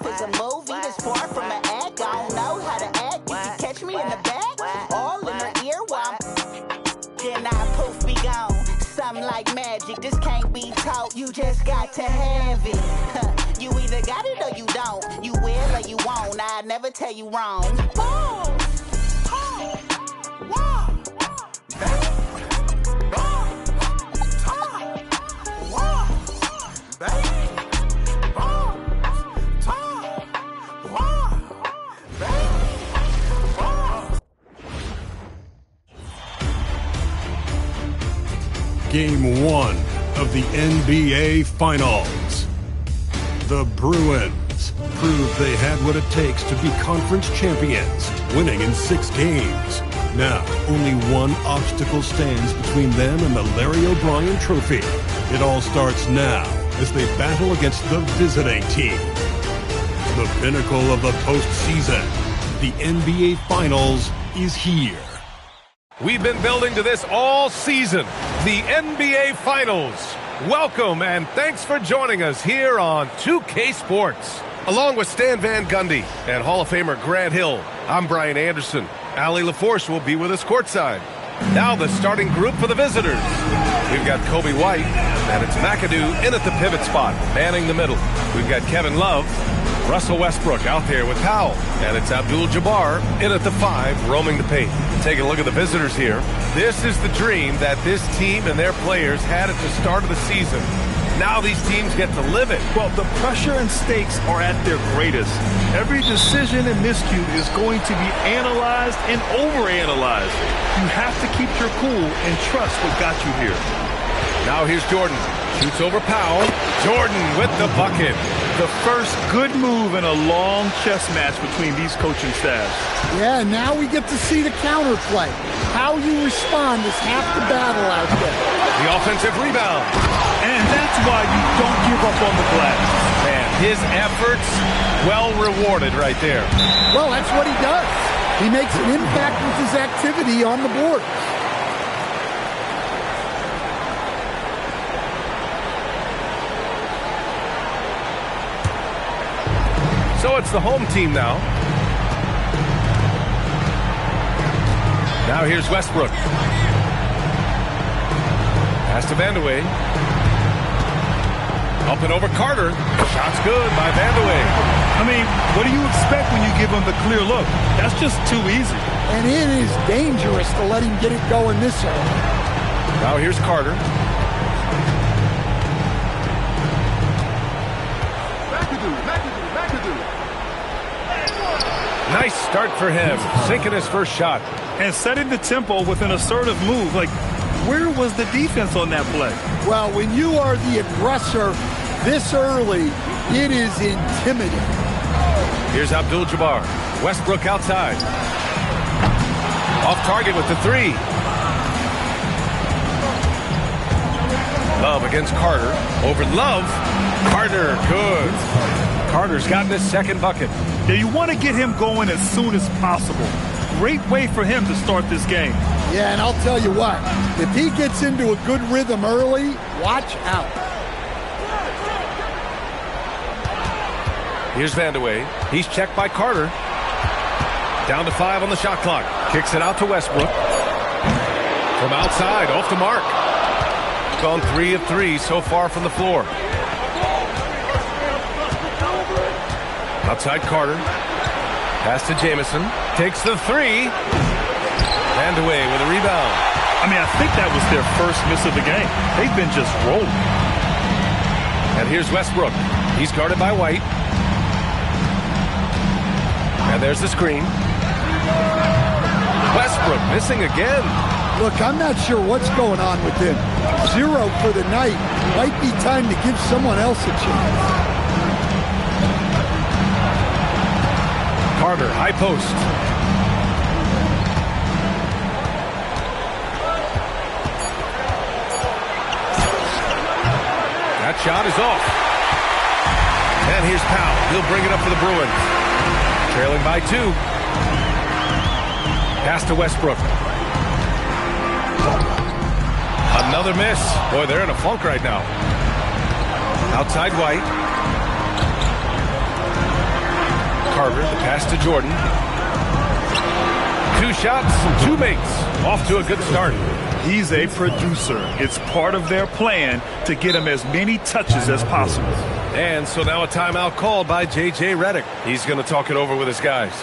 life is a movie that's far from an act. I don't know how to act. You can catch me in the back, all in her ear while then I poof be gone. Something like magic, this can't be taught. You just got to have it. You either got it or you don't. You will or you won't. I'd never tell you wrong. Game 1 of the NBA Finals. The Bruins proved they had what it takes to be conference champions, winning in 6 games. Now, only one obstacle stands between them and the Larry O'Brien Trophy. It all starts now as they battle against the visiting team. The pinnacle of the postseason, the NBA Finals, is here. We've been building to this all season, the NBA Finals. Welcome and thanks for joining us here on 2K Sports. Along with Stan Van Gundy and Hall of Famer Grant Hill, I'm Brian Anderson. Allie LaForce will be with us courtside. Now the starting group for the visitors. We've got Kobe White, and it's McAdoo in at the pivot spot, manning the middle. We've got Kevin Love, Russell Westbrook out there with Powell, and it's Abdul-Jabbar in at the 5, roaming the paint. Taking a look at the visitors here. This is the dream that this team and their players had at the start of the season. Now these teams get to live it. Well, the pressure and stakes are at their greatest. Every decision and miscue is going to be analyzed and overanalyzed. You have to keep your cool and trust what got you here. Now here's Jordan. Shoots over Powell. Jordan with the bucket. The first good move in a long chess match between these coaching staffs. Yeah, now we get to see the counterplay. How you respond is half the battle out there. The offensive rebound. And that's why you don't give up on the glass. And his efforts well rewarded right there. Well, that's what he does. He makes an impact with his activity on the board. So it's the home team now. Now here's Westbrook. Pass to Vandeweghe. Up and over Carter. Shot's good by Vandeweghe. I mean, what do you expect when you give him the clear look? That's just too easy. And it is dangerous to let him get it going this early. Now here's Carter. Nice start for him, sinking his first shot. And setting the tempo with an assertive move. Like, where was the defense on that play? Well, when you are the aggressor this early, it is intimidating. Here's Abdul-Jabbar. Westbrook outside. Off target with the 3. Love against Carter. Over Love. Carter, good. Carter's gotten his second bucket. Yeah, you want to get him going as soon as possible. Great way for him to start this game. Yeah, and I'll tell you what, if he gets into a good rhythm early, watch out. Here's Vandeweghe. He's checked by Carter. Down to 5 on the shot clock. Kicks it out to Westbrook. From outside, off the mark. Gone 3 of 3 so far from the floor. Outside Carter. Pass to Jamison. Takes the 3. Vandeweghe with a rebound. I mean, I think that was their first miss of the game. They've been just rolling. And here's Westbrook. He's guarded by White. And there's the screen. Westbrook missing again. Look, I'm not sure what's going on with him. 0 for the night. Might be time to give someone else a chance. Carter, high post. That shot is off. And here's Powell. He'll bring it up for the Bruins. Trailing by 2. Pass to Westbrook. Another miss. Boy, they're in a funk right now. Outside White. Carter, the pass to Jordan. 2 shots, 2 makes. Off to a good start. He's a producer. It's part of their plan to get him as many touches as possible. And so now a timeout called by J.J. Redick. He's going to talk it over with his guys.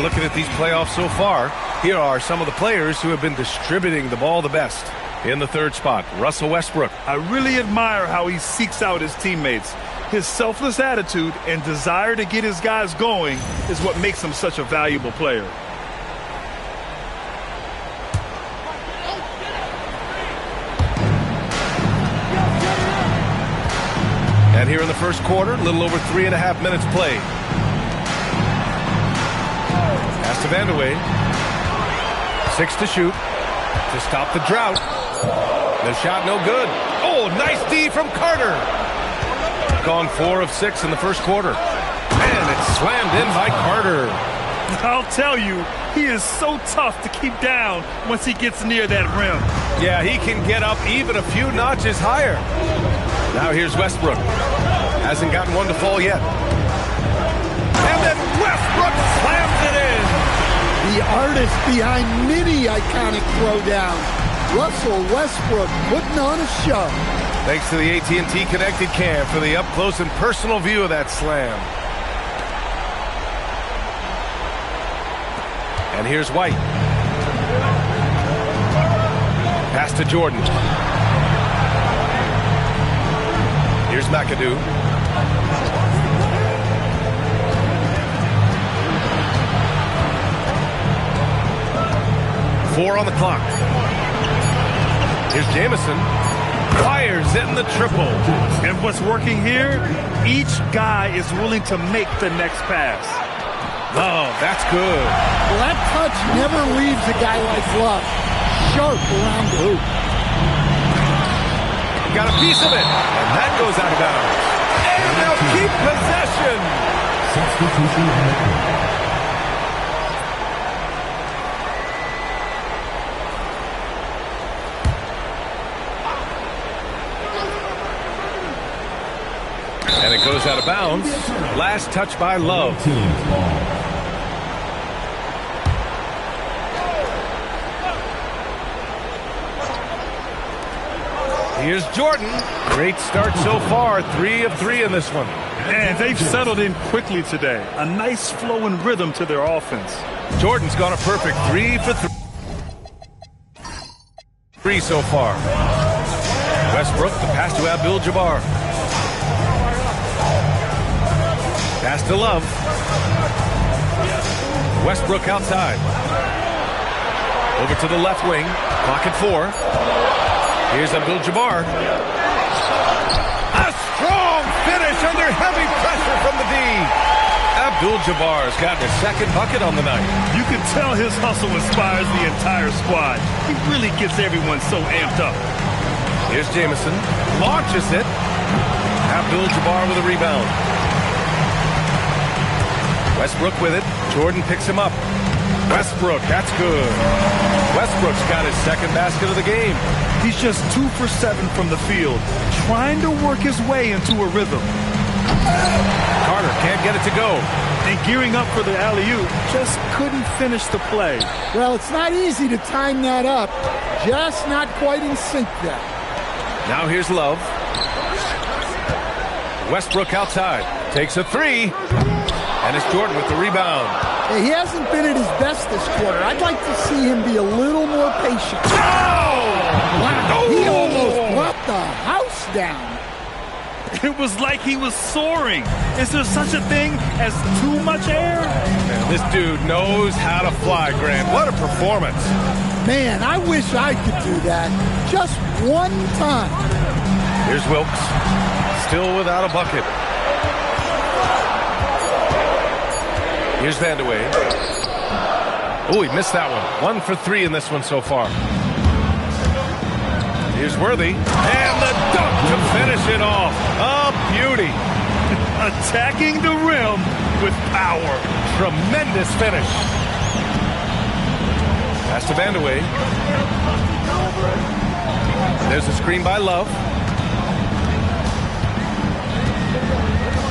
Looking at these playoffs so far, here are some of the players who have been distributing the ball the best. In the 3rd spot, Russell Westbrook. I really admire how he seeks out his teammates. His selfless attitude and desire to get his guys going is what makes him such a valuable player. And here in the 1st quarter, a little over 3.5 minutes played. Pass to Vandeweghe. 6 to shoot to stop the drought. The shot no good. Oh, nice D from Carter. Gone 4 of 6 in the 1st quarter. And it's slammed in by Carter. I'll tell you, he is so tough to keep down once he gets near that rim. Yeah, he can get up even a few notches higher. Now here's Westbrook. Hasn't gotten one to fall yet. And then Westbrook slams it in. The artist behind many iconic throwdowns, Russell Westbrook, putting on a show. Thanks to the AT&T Connected Cam for the up-close and personal view of that slam. And here's White. Pass to Jordan. Here's McAdoo. Four on the clock. Here's Jamison. Fires in the triple. And what's working here, each guy is willing to make the next pass. Oh, that's good. Well, that touch never leaves a guy like Love. Sharp around the hoop. Got a piece of it, and that goes out of bounds. And they'll keep possession. Substitution. And it goes out of bounds. Last touch by Love. Here's Jordan. Great start so far. 3 of 3 in this one. And they've settled in quickly today. A nice flow and rhythm to their offense. Jordan's gone a perfect 3 for 3 so far. Westbrook, the pass to Abdul-Jabbar. Pass to Love. Westbrook outside. Over to the left wing. Clock at 4. Here's Abdul-Jabbar. A strong finish under heavy pressure from the D. Abdul-Jabbar's gotten his second bucket on the night. You can tell his hustle inspires the entire squad. He really gets everyone so amped up. Here's Jamison. Launches it. Abdul-Jabbar with a rebound. Westbrook with it. Jordan picks him up. Westbrook, that's good. Westbrook's got his second basket of the game. He's just 2 for 7 from the field, trying to work his way into a rhythm. Carter can't get it to go. And gearing up for the alley-oop, just couldn't finish the play. Well, it's not easy to time that up. Just not quite in sync there. Now here's Love. Westbrook outside. Takes a three. And it's Jordan with the rebound. Hey, he hasn't been at his best this quarter. I'd like to see him be a little more patient. Oh! Wow, he almost brought the house down. It was like he was soaring. Is there such a thing as too much air? Man, this dude knows how to fly, Grant. What a performance. Man, I wish I could do that. Just one time. Here's Wilkes. Still without a bucket. Here's Vandeweghe. Oh, he missed that one. 1 for 3 in this one so far. Here's Worthy. And the dunk to finish it off. A beauty. Attacking the rim with power. Tremendous finish. Pass to Vandeweghe. There's a screen by Love.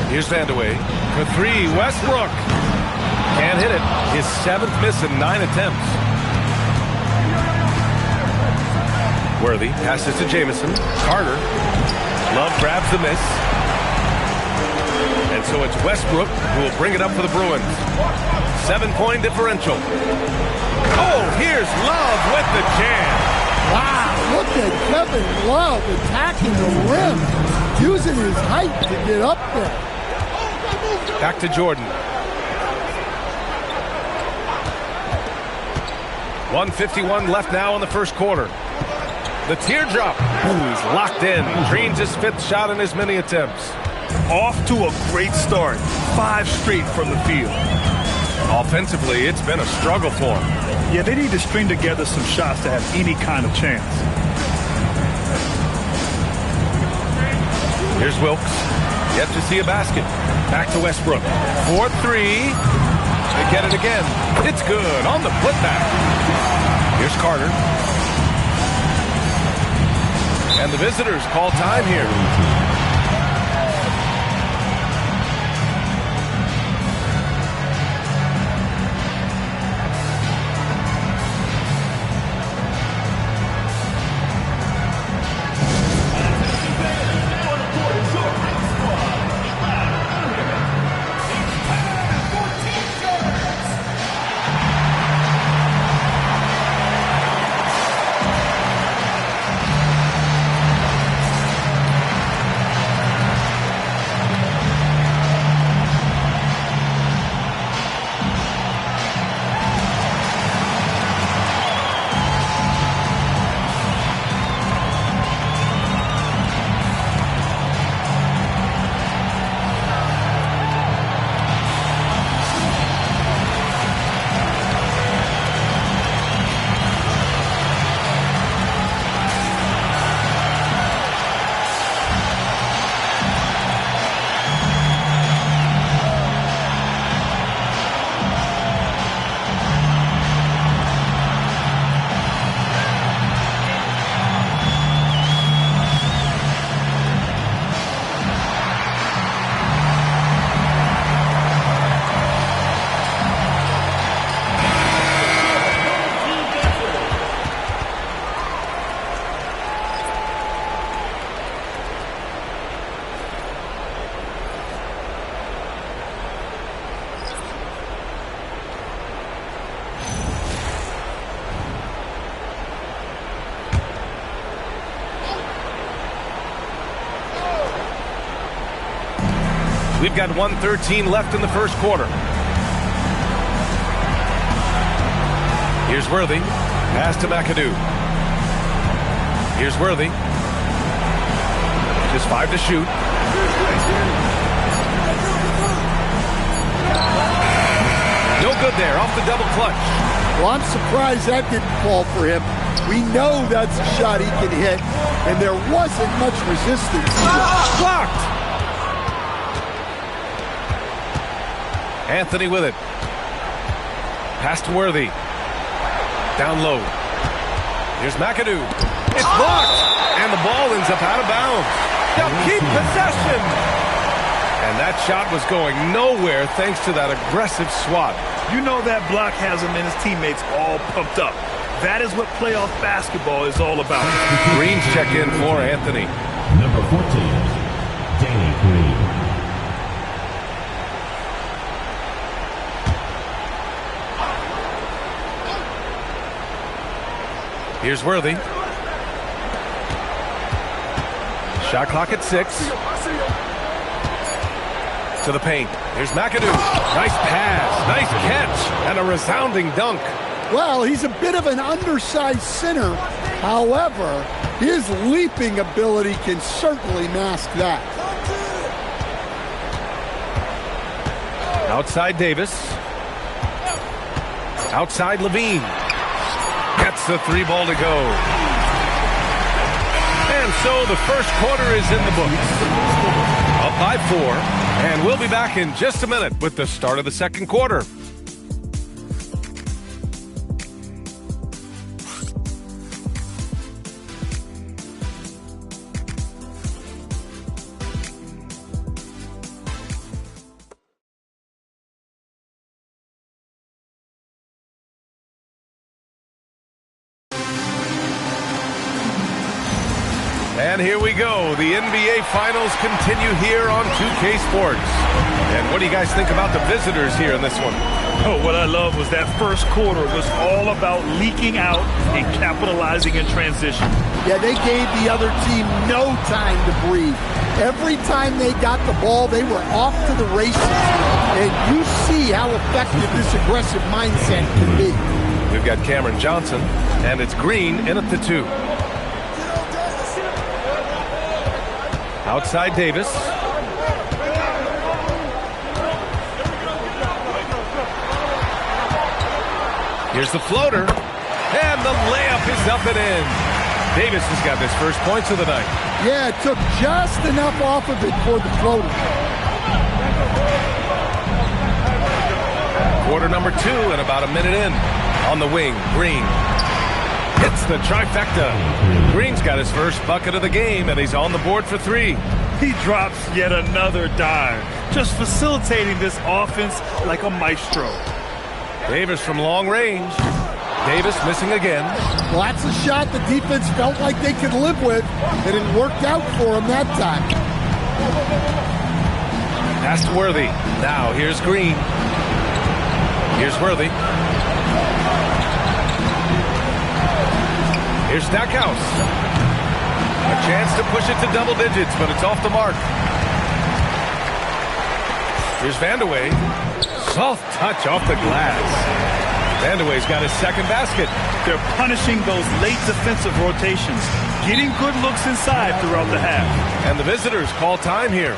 Here's Vandeweghe. For 3, Westbrook. Can't hit it. His 7th miss in 9 attempts. Worthy passes to Jamison. Carter. Love grabs the miss. And so it's Westbrook who will bring it up for the Bruins. 7-point differential. Oh, here's Love with the jam. Wow, look at Kevin Love attacking the rim. Using his height to get up there. Back to Jordan. 1:51 left now in the first quarter. The teardrop. He's locked in. Drains his 5th shot in as many attempts. Off to a great start. 5 straight from the field. Offensively, it's been a struggle for him. Yeah, they need to string together some shots to have any kind of chance. Here's Wilkes. Yet to see a basket. Back to Westbrook. 4-3. They get it again. It's good on the putback. Here's Carter. And the visitors call time here. We've got 1:13 left in the first quarter. Here's Worthy. Pass to McAdoo. Here's Worthy. Just 5 to shoot. No good there. Off the double clutch. Well, I'm surprised that didn't fall for him. We know that's a shot he can hit, and there wasn't much resistance. Blocked. Anthony with it. Pass to Worthy. Down low. Here's McAdoo. It's blocked. And the ball ends up out of bounds. They'll keep possession. And that shot was going nowhere thanks to that aggressive swat. You know that block has him and his teammates all pumped up. That is what playoff basketball is all about. Green's check in for Anthony. Number 14, Danny Green. Here's Worthy. Shot clock at 6. To the paint. Here's McAdoo. Nice pass. Nice catch. And a resounding dunk. Well, he's a bit of an undersized center. However, his leaping ability can certainly mask that. Outside Davis. Outside Levine. Gets the 3-ball to go. And so the first quarter is in the books. Up by 4. And we'll be back in just a minute with the start of the second quarter. And here we go. The NBA Finals continue here on 2K Sports. And what do you guys think about the visitors here in this one? Oh, what I love was that first quarter was all about leaking out and capitalizing in transition. Yeah, they gave the other team no time to breathe. Every time they got the ball, they were off to the races. And you see how effective this aggressive mindset can be. We've got Cameron Johnson, and it's Green in at the 2. Outside Davis. Here's the floater. And the layup is up and in. Davis has got his first points of the night. Yeah, it took just enough off of it for the floater. Quarter number 2 and about a minute in. On the wing, Green hits the trifecta. Green's got his first bucket of the game, and he's on the board for 3. He drops yet another dime, just facilitating this offense like a maestro. Davis from long range. Davis missing again. Well, that's a shot the defense felt like they could live with, and it worked out for them that time. Pass to Worthy. Now here's Green. Here's Worthy. Here's Stackhouse. A chance to push it to double digits, but it's off the mark. Here's Vandeweghe. Soft touch off the glass. Vandeweghe's got his second basket. They're punishing those late defensive rotations, getting good looks inside throughout the half. And the visitors call time here.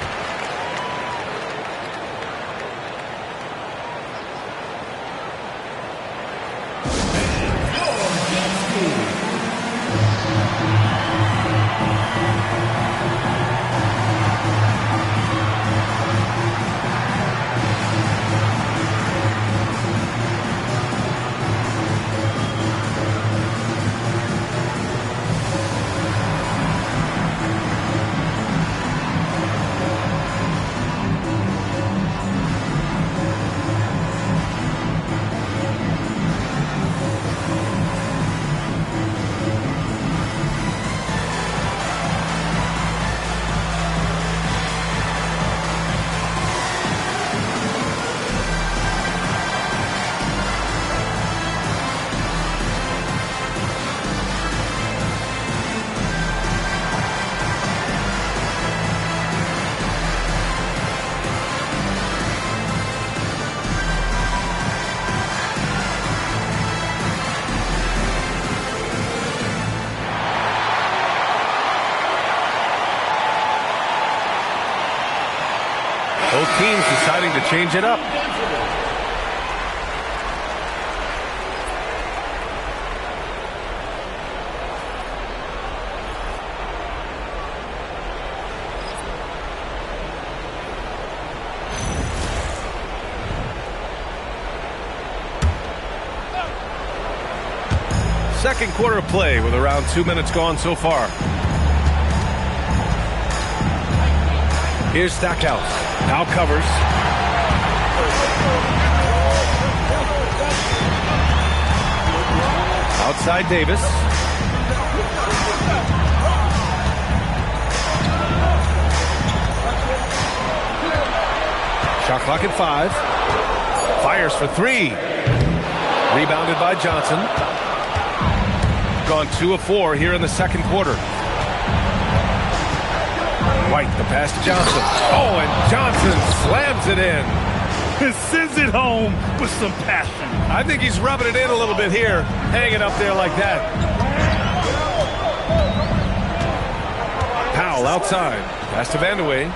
Both teams deciding to change it up. Second quarter of play with around 2 minutes gone so far. Here's Stackhouse. Now covers. Outside Davis. Shot clock at 5. Fires for 3. Rebounded by Johnson. Gone 2 of 4 here in the second quarter. White, the pass to Johnson. Oh, and Johnson slams it in. And sends it home with some passion. I think he's rubbing it in a little bit here. Hanging up there like that. Powell outside. Pass to Vandeweghe.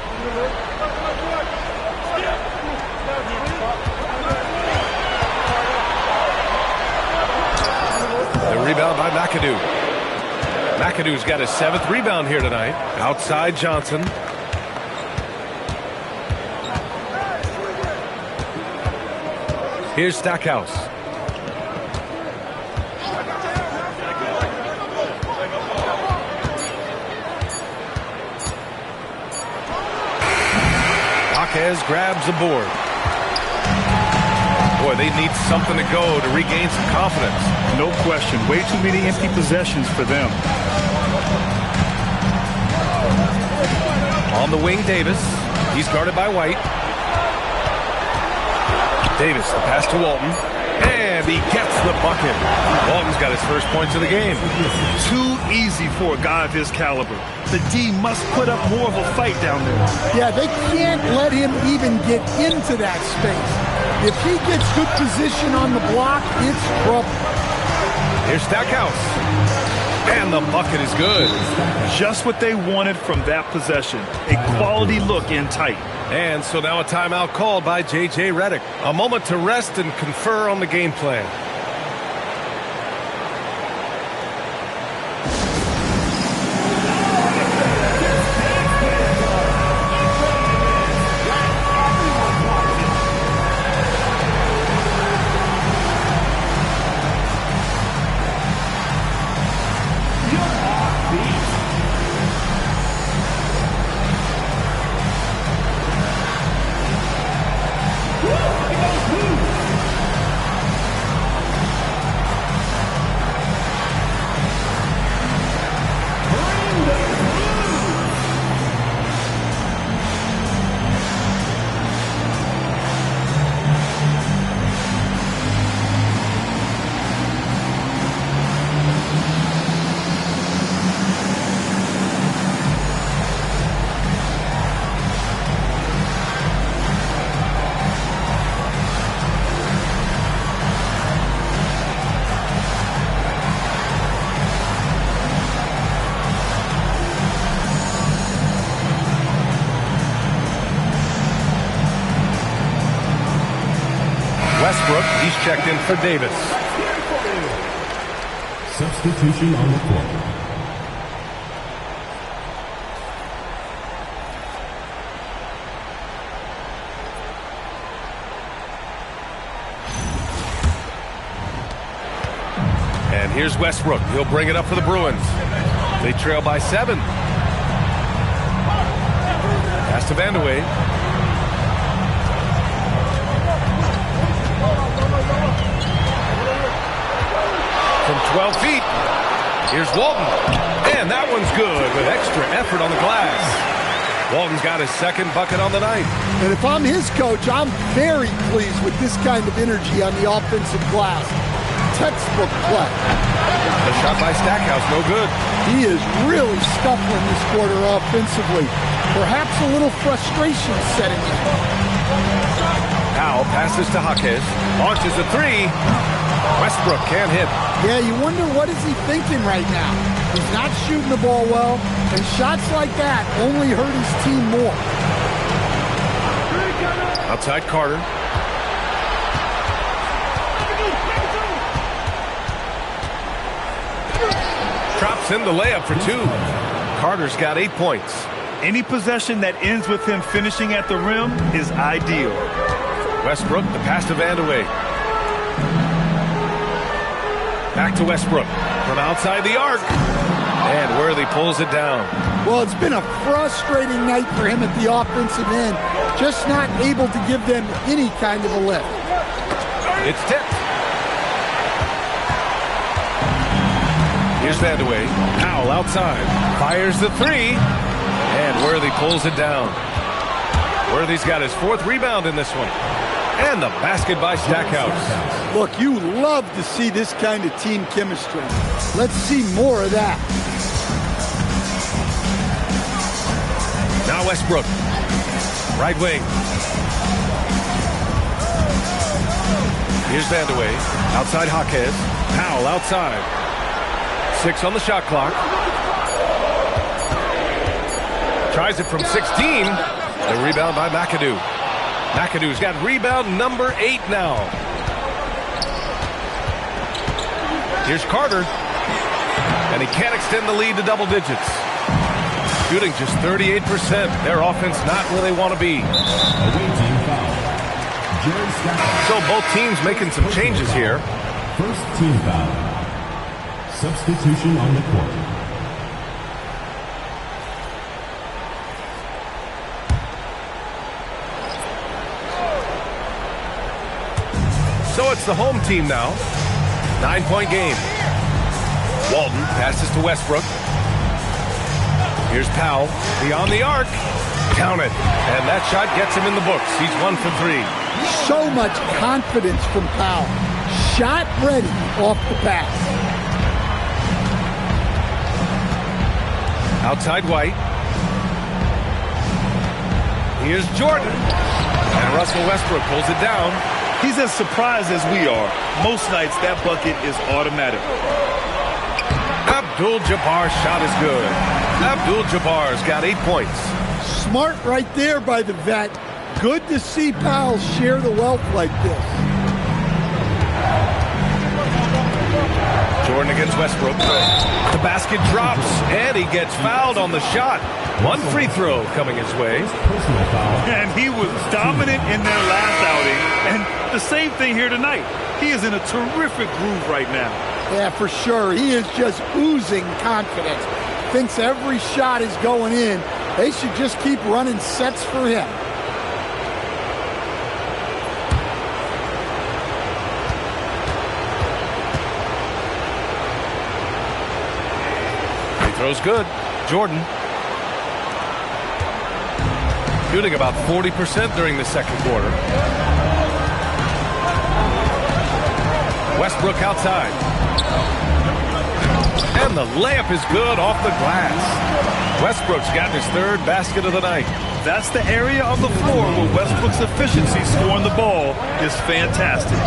The rebound by McAdoo. McAdoo's got his 7th rebound here tonight. Outside Johnson. Here's Stackhouse. Jaquez grabs the board. Boy, they need something to go to regain some confidence. No question. Way too many empty possessions for them. On the wing, Davis. He's guarded by White. Davis, the pass to Walton. And he gets the bucket. Walton's got his first points of the game. Too easy for a guy of his caliber. The D must put up more of a fight down there. Yeah, they can't let him even get into that space. If he gets good position on the block, it's trouble. Here's Stackhouse. And the bucket is good. Just what they wanted from that possession. A quality look in tight. And so now a timeout called by J.J. Redick. A moment to rest and confer on the game plan. Westbrook, he's checked in for Davis. Substitution on the court. And here's Westbrook. He'll bring it up for the Bruins. They trail by 7. Pass to Vandeweghe. From 12 feet, here's Walton. And that one's good with extra effort on the glass. Walton's got his 2nd bucket on the night. And if I'm his coach, I'm very pleased with this kind of energy on the offensive glass. Textbook play. The shot by Stackhouse, no good. He is really scuffling this quarter offensively. Perhaps a little frustration setting in. Powell passes to Jaquez. Launches the 3. Westbrook can't hit. Yeah, you wonder what is he thinking right now. He's not shooting the ball well, and shots like that only hurt his team more. Outside Carter. Drops in the layup for 2. Carter's got 8 points. Any possession that ends with him finishing at the rim is ideal. Westbrook, the pass to Vandeweghe. Back to Westbrook from outside the arc. And Worthy pulls it down. Well, it's been a frustrating night for him at the offensive end. Just not able to give them any kind of a lift. It's tipped. Here's Vandeweghe. Powell outside. Fires the three. And Worthy pulls it down. Worthy's got his 4th rebound in this one. And the basket by Stackhouse. Look, you love to see this kind of team chemistry. Let's see more of that. Now Westbrook. Right wing. Here's Vandeweghe. Outside Jaquez. Powell outside. 6 on the shot clock. Tries it from 16. The rebound by McAdoo. McAdoo's got rebound number 8 now. Here's Carter. And he can't extend the lead to double digits. Shooting just 38%. Their offense not where they want to be. So both teams making some changes here. First team foul. Substitution on the court. So it's the home team now. 9-point game. Walton passes to Westbrook. Here's Powell. Beyond the arc. Count it. And that shot gets him in the books. He's 1 for 3. So much confidence from Powell. Shot ready off the pass. Outside White. Here's Jordan. And Russell Westbrook pulls it down. He's as surprised as we are. Most nights, that bucket is automatic. Abdul-Jabbar's shot is good. Abdul-Jabbar's got 8 points. Smart right there by the vet. Good to see Powell share the wealth like this. Jordan against Westbrook. The basket drops, and he gets fouled on the shot. 1 free throw coming his way. And he was dominant in their last outing. And the same thing here tonight. He is in a terrific groove right now. Yeah, for sure. He is just oozing confidence. Thinks every shot is going in. They should just keep running sets for him. Free throw's good. Jordan. Shooting about 40% during the second quarter. Westbrook outside. And the layup is good off the glass. Westbrook's got his 3rd basket of the night. That's the area of the floor where Westbrook's efficiency scoring the ball is fantastic.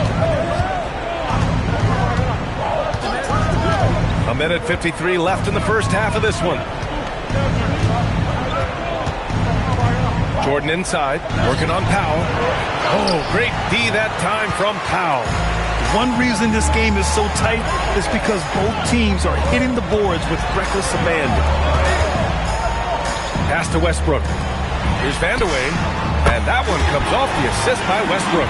1:53 left in the first half of this one. Jordan inside, working on Powell. Oh, great D that time from Powell. One reason this game is so tight is because both teams are hitting the boards with reckless abandon. Pass to Westbrook. Here's Vandeweghe. And that one comes off the assist by Westbrook.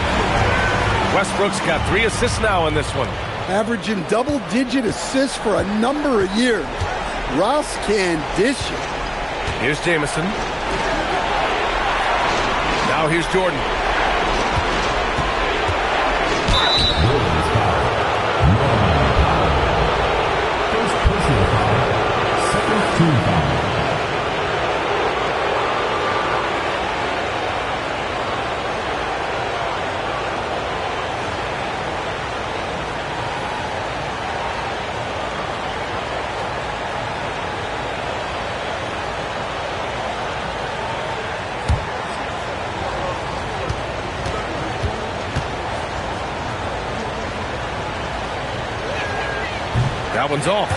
Westbrook's got 3 assists now in this one. Averaging double-digit assists for a number of years. Russ can dish it. Here's Jamison. Now here's Jordan. First personal foul. Second team foul. That one's off.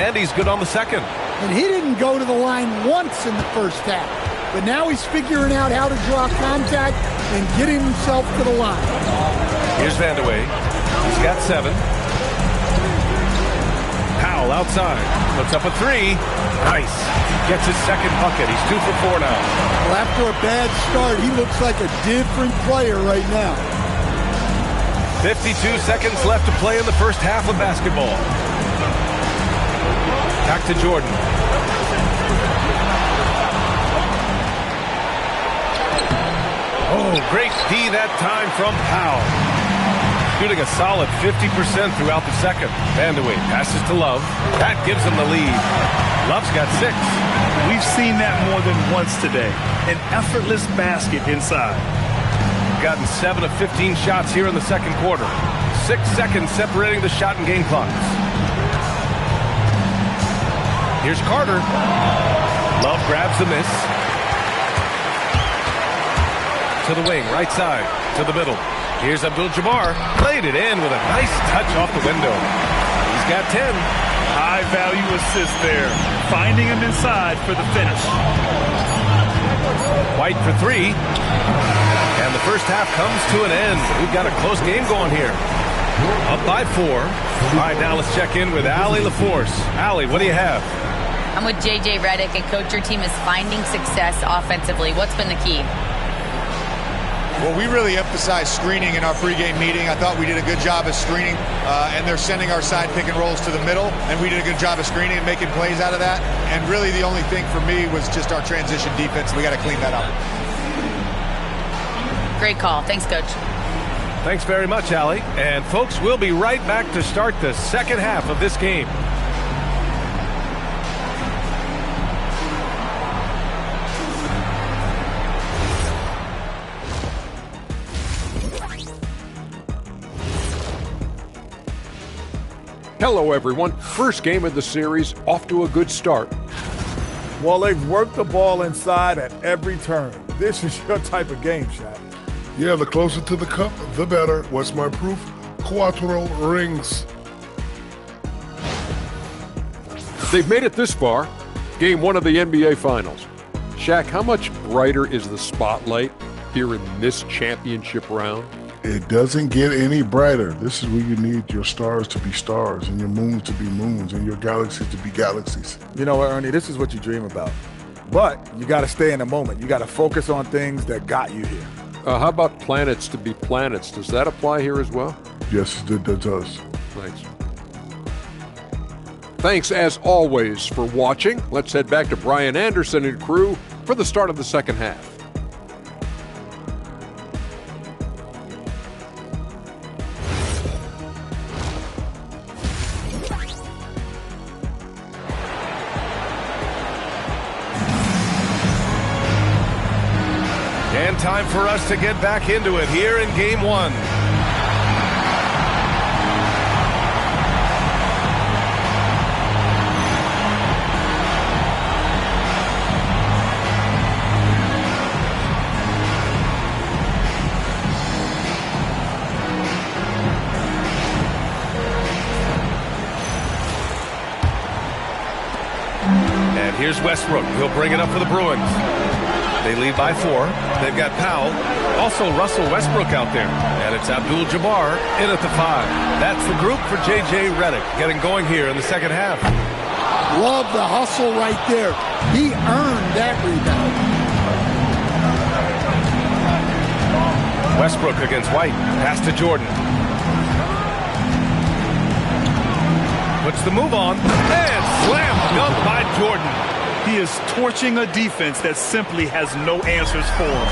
And he's good on the second. And he didn't go to the line once in the first half. But now he's figuring out how to draw contact and getting himself to the line. Here's Vandeweghe. He's got 7. outside. Puts up a three. Nice. Gets his second bucket. He's 2 for 4 now. Well, after a bad start, he looks like a different player right now. 52 seconds left to play in the first half of basketball. Back to Jordan. Oh, great D that time from Powell. Shooting a solid 50% throughout the second. Vandeweghe passes to Love. That gives him the lead. Love's got 6. We've seen that more than once today. An effortless basket inside. Gotten 7 of 15 shots here in the second quarter. 6 seconds separating the shot and game clocks. Here's Carter. Love grabs the miss. To the wing, right side, to the middle. Here's Abdul-Jabbar. Played it in with a nice touch off the window. He's got 10. High value assist there. Finding him inside for the finish. White for 3. And the first half comes to an end. We've got a close game going here. Up by 4. All right, now let's check in with Allie LaForce. Allie, what do you have? I'm with J.J. Redick, and Coach, your team is finding success offensively. What's been the key? Well, we really emphasized screening in our pregame meeting. I thought we did a good job of screening, and they're sending our side pick and rolls to the middle, and we did a good job of screening and making plays out of that. And really the only thing for me was just our transition defense. We got to clean that up. Great call. Thanks, Coach. Thanks very much, Allie. And folks, we'll be right back to start the second half of this game. Hello, everyone. First game of the series, off to a good start. Well, they've worked the ball inside at every turn. This is your type of game, Shaq. Yeah, the closer to the cup, the better. What's my proof? Cuatro rings. They've made it this far. Game 1 of the NBA Finals. Shaq, how much brighter is the spotlight here in this championship round? It doesn't get any brighter. This is where you need your stars to be stars and your moons to be moons and your galaxies to be galaxies. You know what, Ernie? This is what you dream about. But you got to stay in the moment. You got to focus on things that got you here. How about planets to be planets? Does that apply here as well? Yes, it does. Thanks. Thanks, as always, for watching. Let's head back to Brian Anderson and crew for the start of the second half. And time for us to get back into it here in Game 1. And here's Westbrook. He'll bring it up for the Bruins. They lead by 4. They've got Powell, also Russell Westbrook out there. And it's Abdul-Jabbar in at the 5. That's the group for J.J. Redick getting going here in the second half. Love the hustle right there. He earned that rebound. Westbrook against White. Pass to Jordan. Puts the move on. And slam dunk by Jordan. He is torching a defense that simply has no answers for him.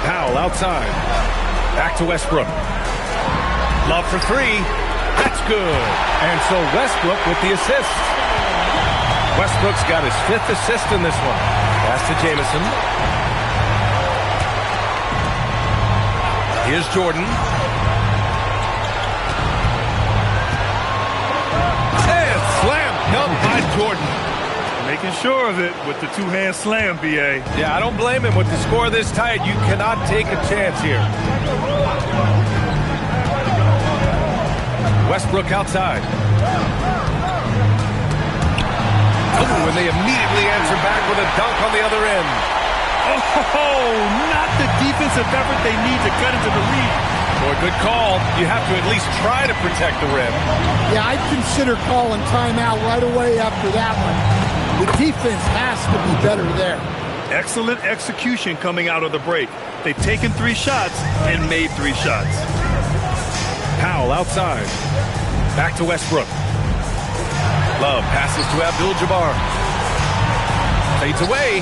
Powell outside. Back to Westbrook. Love for 3. That's good. And so Westbrook with the assist. Westbrook's got his 5th assist in this one. Pass to Jamison. Here's Jordan. And slam dunk by Jordan. Making sure of it with the two-hand slam, B.A. Yeah, I don't blame him. With the score this tight, you cannot take a chance here. Westbrook outside. Oh, and they immediately answer back with a dunk on the other end. Oh, not the defensive effort they need to cut into the lead. Boy, good call. You have to at least try to protect the rim. Yeah, I'd consider calling timeout right away after that one. The defense has to be better there. Excellent execution coming out of the break. They've taken 3 shots and made 3 shots. Powell outside. Back to Westbrook. Love passes to Abdul-Jabbar. Fades away.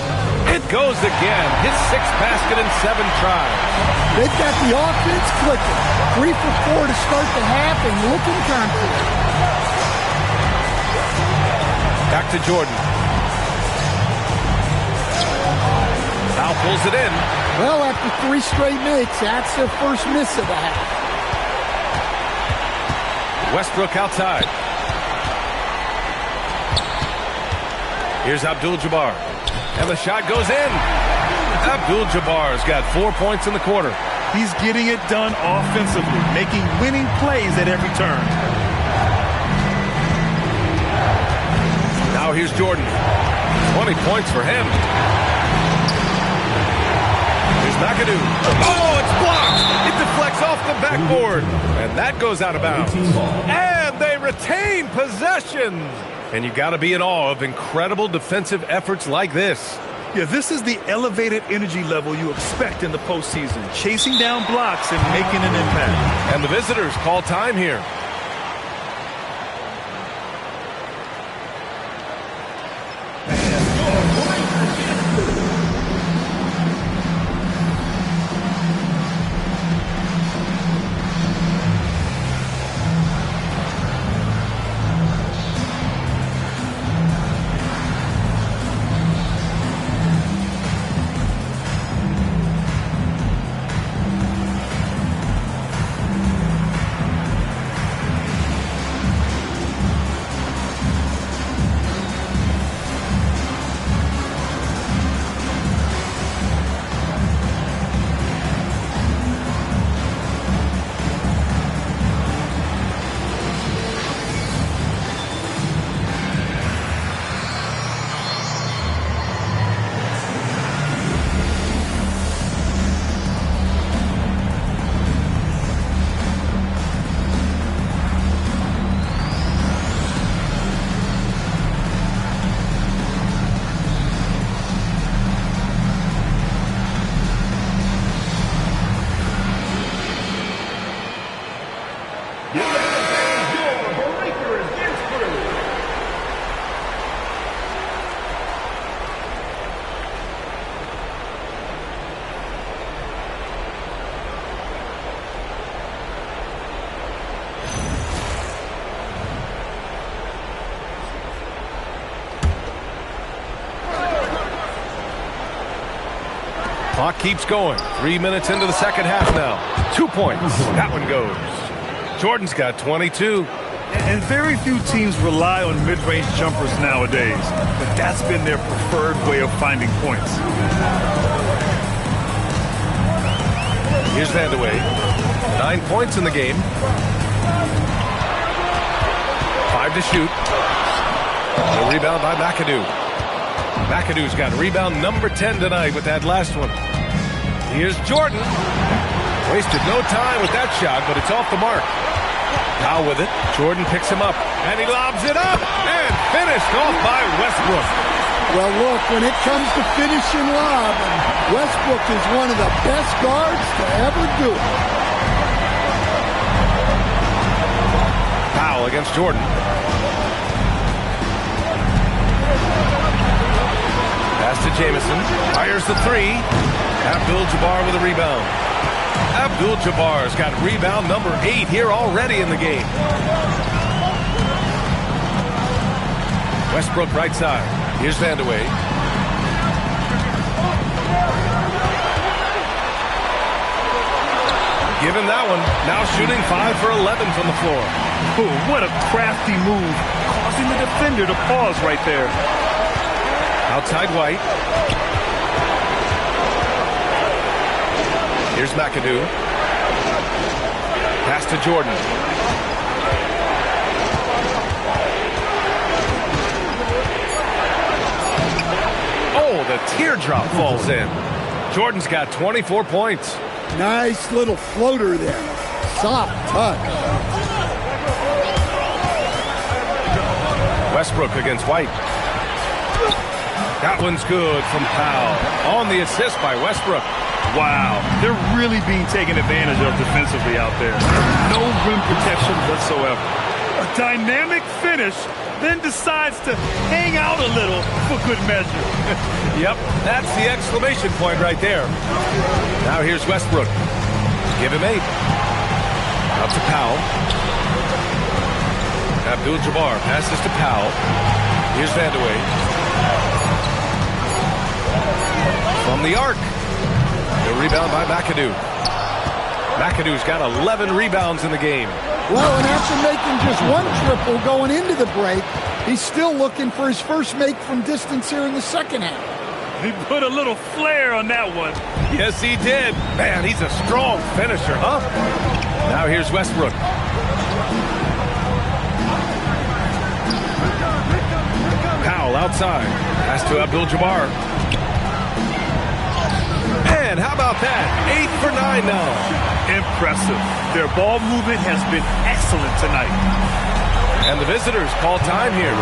It goes again. His 6th basket in 7 tries. They've got the offense clicking. 3 for 4 to start the half and looking confident. Back to Jordan. Powell pulls it in. Well, after 3 straight makes, that's their first miss of the half. Westbrook outside. Here's Abdul-Jabbar. And the shot goes in. Abdul-Jabbar's got 4 points in the quarter. He's getting it done offensively, making winning plays at every turn. Now here's Jordan. 20 points for him. Here's McAdoo. Oh, it's blocked. It deflects off the backboard. And that goes out of bounds. And they retain possession. And you got to be in awe of incredible defensive efforts like this. Yeah, this is the elevated energy level you expect in the postseason, chasing down blocks and making an impact. And the visitors call time here. Clock keeps going. 3 minutes into the second half now. 2 points. That one goes. Jordan's got 22. And very few teams rely on mid-range jumpers nowadays, but that's been their preferred way of finding points. Here's Vandeweghe. 9 points in the game. 5 to shoot. A rebound by McAdoo. McAdoo's got rebound number 10 tonight with that last one. Here's Jordan. Wasted no time with that shot, but it's off the mark. Powell with it. Jordan picks him up, and he lobs it up, and finished off by Westbrook. Well, look, when it comes to finishing lob, Westbrook is one of the best guards to ever do it. Powell against Jordan. Pass to Jamison. Fires the 3. Abdul-Jabbar with a rebound. Abdul-Jabbar's got rebound number 8 here already in the game. Westbrook right side. Here's Vandeweghe. Given that one. Now shooting 5 for 11 from the floor. Ooh, what a crafty move. Causing the defender to pause right there. Outside White. Here's McAdoo. Pass to Jordan. Oh, the teardrop falls in. Jordan's got 24 points. Nice little floater there. soft touch. Westbrook against White. That one's good from Powell. On the assist by Westbrook. Wow, they're really being taken advantage of defensively out there. No rim protection whatsoever. A dynamic finish, then decides to hang out a little for good measure. Yep, that's the exclamation point right there. Now here's Westbrook. Give him 8. Up to Powell. Abdul-Jabbar passes to Powell. Here's Vandeweghe. From the arc. The rebound by McAdoo. McAdoo's got 11 rebounds in the game. Well, and after making just one triple going into the break, he's still looking for his first make from distance here in the second half. He put a little flair on that one. Yes, he did. Man, he's a strong finisher, huh? Now here's Westbrook. Powell outside. Pass to Abdul-Jabbar. And how about that? 8 for 9 now. Impressive. Their ball movement has been excellent tonight. And the visitors call time here.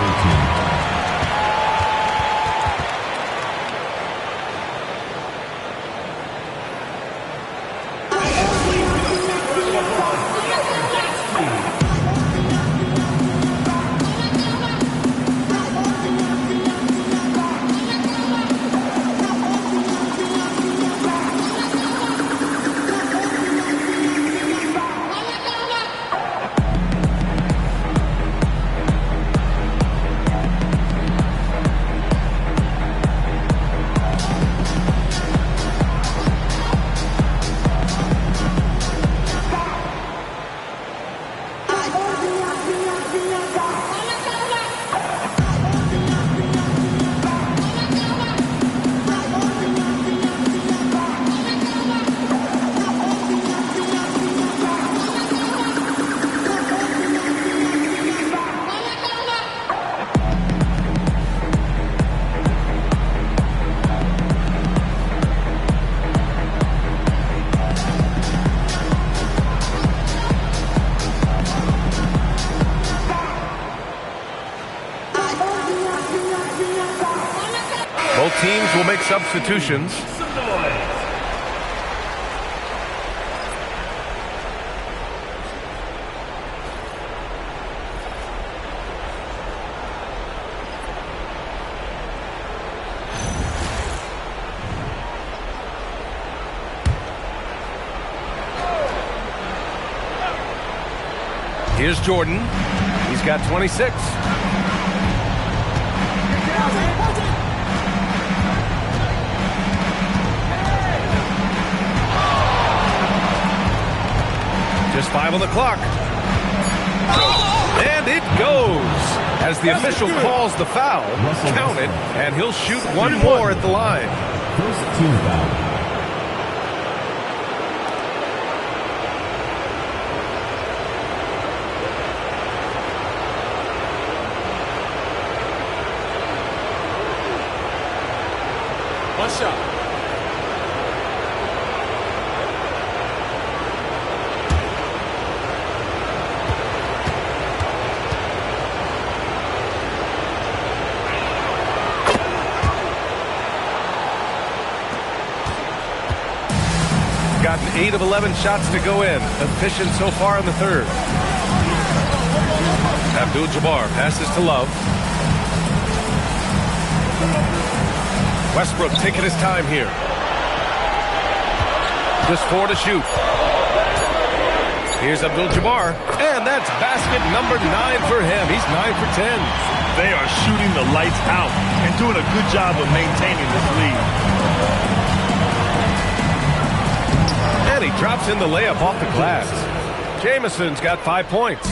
Both teams will make substitutions. Here's Jordan. He's got 26. Just 5 on the clock. And it goes. As the official calls the foul, count it, and he'll shoot one more at the line. First team foul. One shot. Gotten 8 of 11 shots to go in. Efficient so far in the third. Abdul-Jabbar passes to Love. Westbrook taking his time here. Just 4 to shoot. Here's Abdul-Jabbar. And that's basket number 9 for him. He's 9 for 10. They are shooting the lights out and doing a good job of maintaining this lead. And he drops in the layup off the glass. Jamison's got 5 points.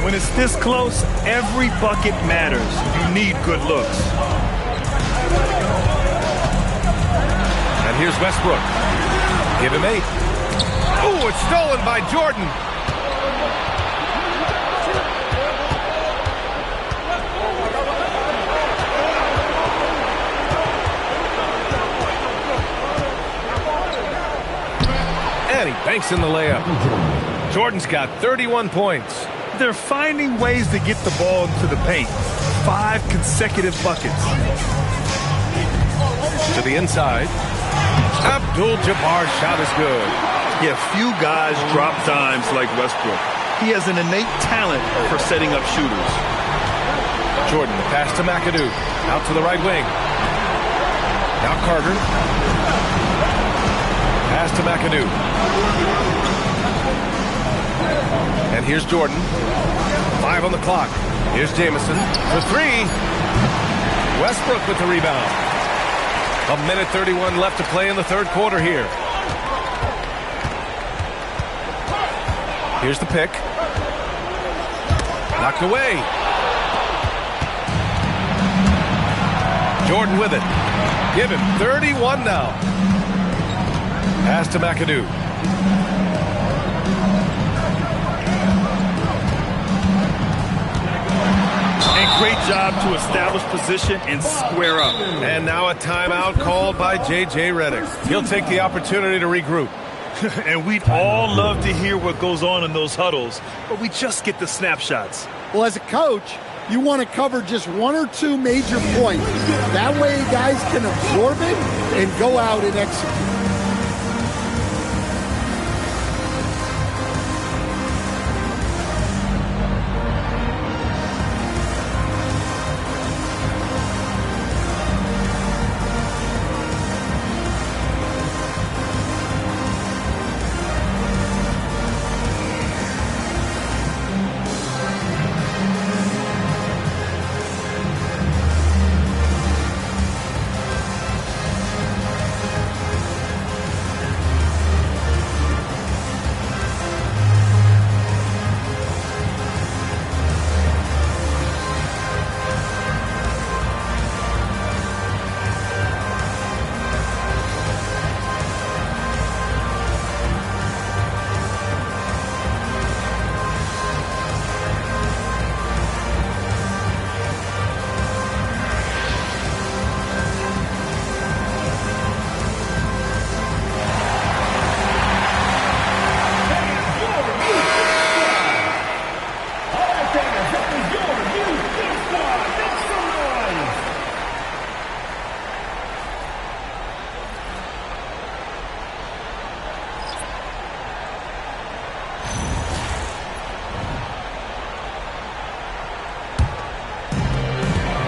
When it's this close, every bucket matters. You need good looks. And here's Westbrook. Give him 8. Oh, it's stolen by Jordan. And he banks in the layup. Jordan's got 31 points. They're finding ways to get the ball into the paint. 5 consecutive buckets. To the inside. Abdul-Jabbar's shot is good. Yeah, few guys drop dimes like Westbrook. He has an innate talent for setting up shooters. Jordan, the pass to McAdoo. Out to the right wing. Now Carter. Pass to McAdoo. And here's Jordan. 5 on the clock. Here's Jamison for 3. Westbrook with the rebound. 1:31 left to play in the third quarter here. Here's the pick. Knocked away. Jordan with it. Give him 31 now. Pass to McAdoo. And great job to establish position and square up. And now a timeout called by J.J. Redick. He'll take the opportunity to regroup. And we'd all love to hear what goes on in those huddles, but we just get the snapshots. Well, as a coach, you want to cover just 1 or 2 major points. That way guys can absorb it and go out and execute.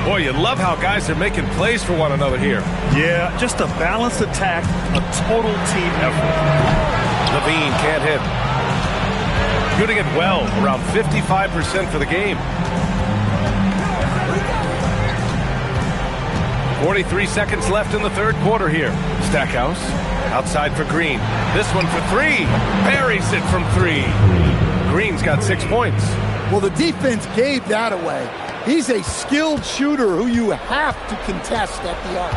Boy, you love how guys are making plays for one another here. Yeah, just a balanced attack, a total team effort. Levine can't hit. Shooting it well, around 55% for the game. 43 seconds left in the third quarter here. Stackhouse, outside for Green. This one for 3. Buries it from 3. Green's got 6 points. Well, the defense gave that away. He's a skilled shooter who you have to contest at the arc.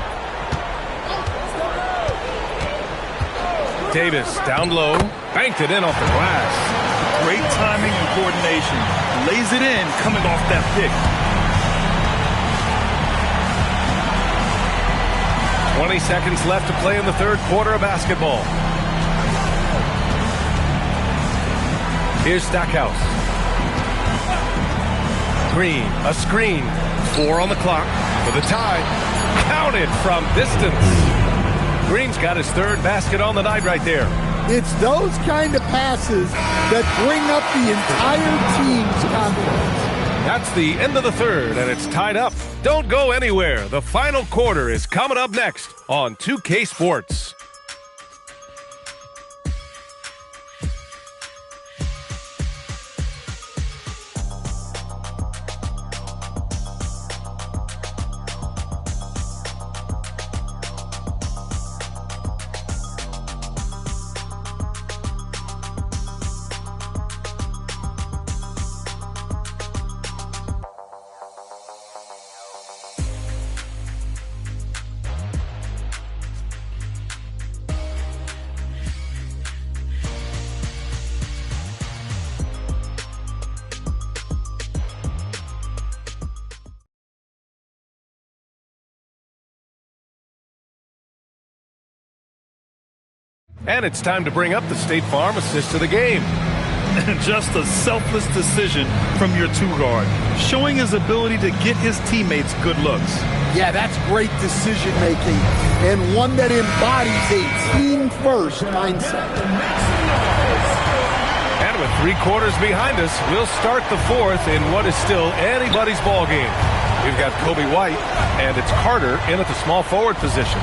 Davis down low, banked it in off the glass. Great timing and coordination. Lays it in coming off that pick. 20 seconds left to play in the third quarter of basketball. Here's Stackhouse. Green, a screen. 4 on the clock for the tie. Counted from distance. Green's got his third basket on the night right there. It's those kind of passes that bring up the entire team's confidence. That's the end of the third, and it's tied up. Don't go anywhere. The final quarter is coming up next on 2K Sports. And it's time to bring up the State Farm assist of the game. Just a selfless decision from your two-guard, showing his ability to get his teammates good looks. Yeah, that's great decision-making, and one that embodies a team-first mindset. And with 3 quarters behind us, we'll start the 4th in what is still anybody's ball game. We've got Kobe White, and it's Carter in at the small forward position.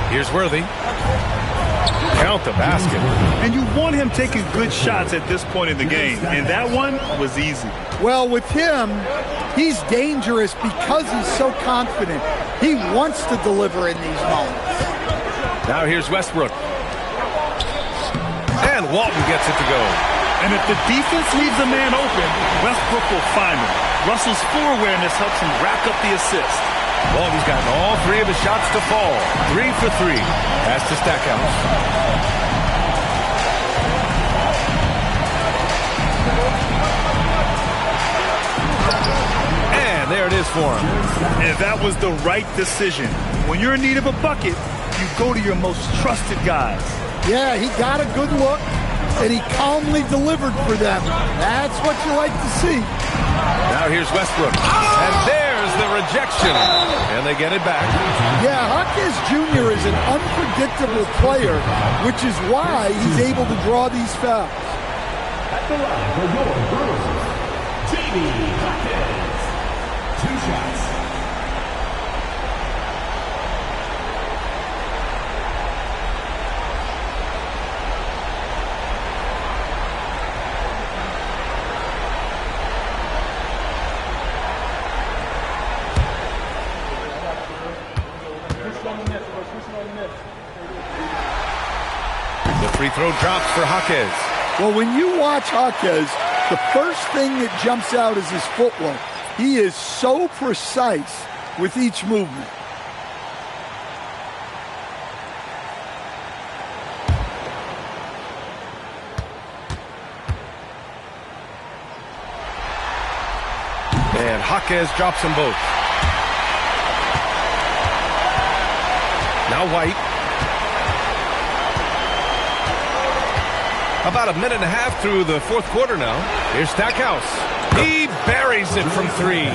Here's Worthy. Count the basket. And you want him taking good shots at this point in the game, and that one was easy. Well, with him, he's dangerous because he's so confident. He wants to deliver in these moments. Now here's Westbrook. And Walton gets it to go. And if the defense leaves a man open, Westbrook will find him. Russell's floor awareness helps him rack up the assist. Walton's gotten all 3 of his shots to fall. 3 for 3. Pass to Stackhouse. And there it is for him. And that was the right decision. When you're in need of a bucket, you go to your most trusted guys. Yeah, he got a good look, and he calmly delivered for them. That's what you like to see. Now here's Westbrook. And there's the rejection. And they get it back. Yeah, Hawkins Jr. is an unpredictable player, which is why he's able to draw these fouls. At the line for your Brewers, Jamie Hawkins. 2 shots. The free throw drops for Hawkins. Well, when you watch Hawkins, the first thing that jumps out is his footwork. He is so precise with each movement. And Hawkins drops them both. Now White. About a minute and a half through the 4th quarter now. Here's Stackhouse. He buries it from 3.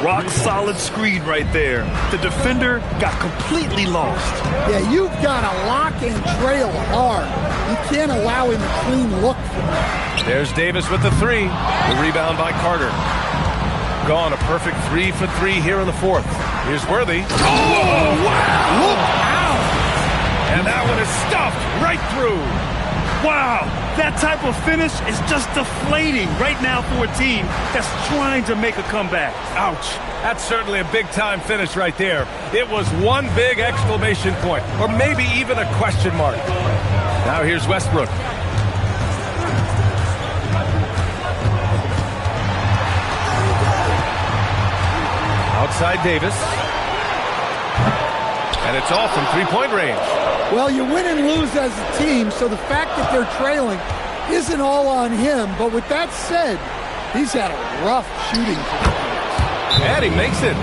Rock solid screen right there. The defender got completely lost. Yeah, you've got to lock and trail hard. You can't allow him a clean look for that. There's Davis with the 3. The rebound by Carter. Gone a perfect 3 for 3 here in the 4th. Here's Worthy. Oh, wow! Look out! And that one is stuffed right through. Wow, that type of finish is just deflating right now for a team that's trying to make a comeback. Ouch. That's certainly a big-time finish right there. It was one big exclamation point, or maybe even a question mark. Now here's Westbrook. Outside Davis. And it's all from 3-point range. Well, you win and lose as a team, so the fact that they're trailing isn't all on him. But with that said, he's had a rough shooting performance. And he makes it.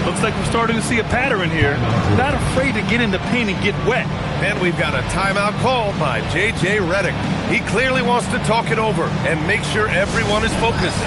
Looks like we're starting to see a pattern here. Not afraid to get in the paint and get wet. And we've got a timeout called by J.J. Redick. He clearly wants to talk it over and make sure everyone is focused.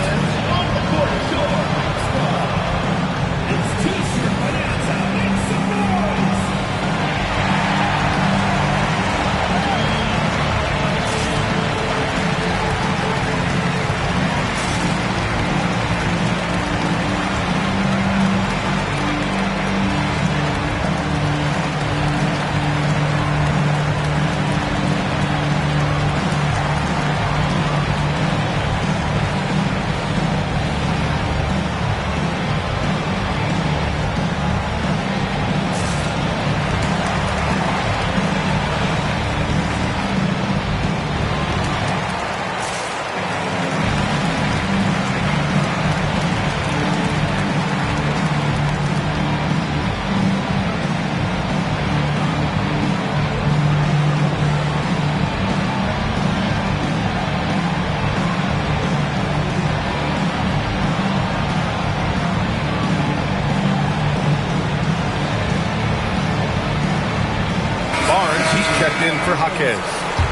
In for Jaquez.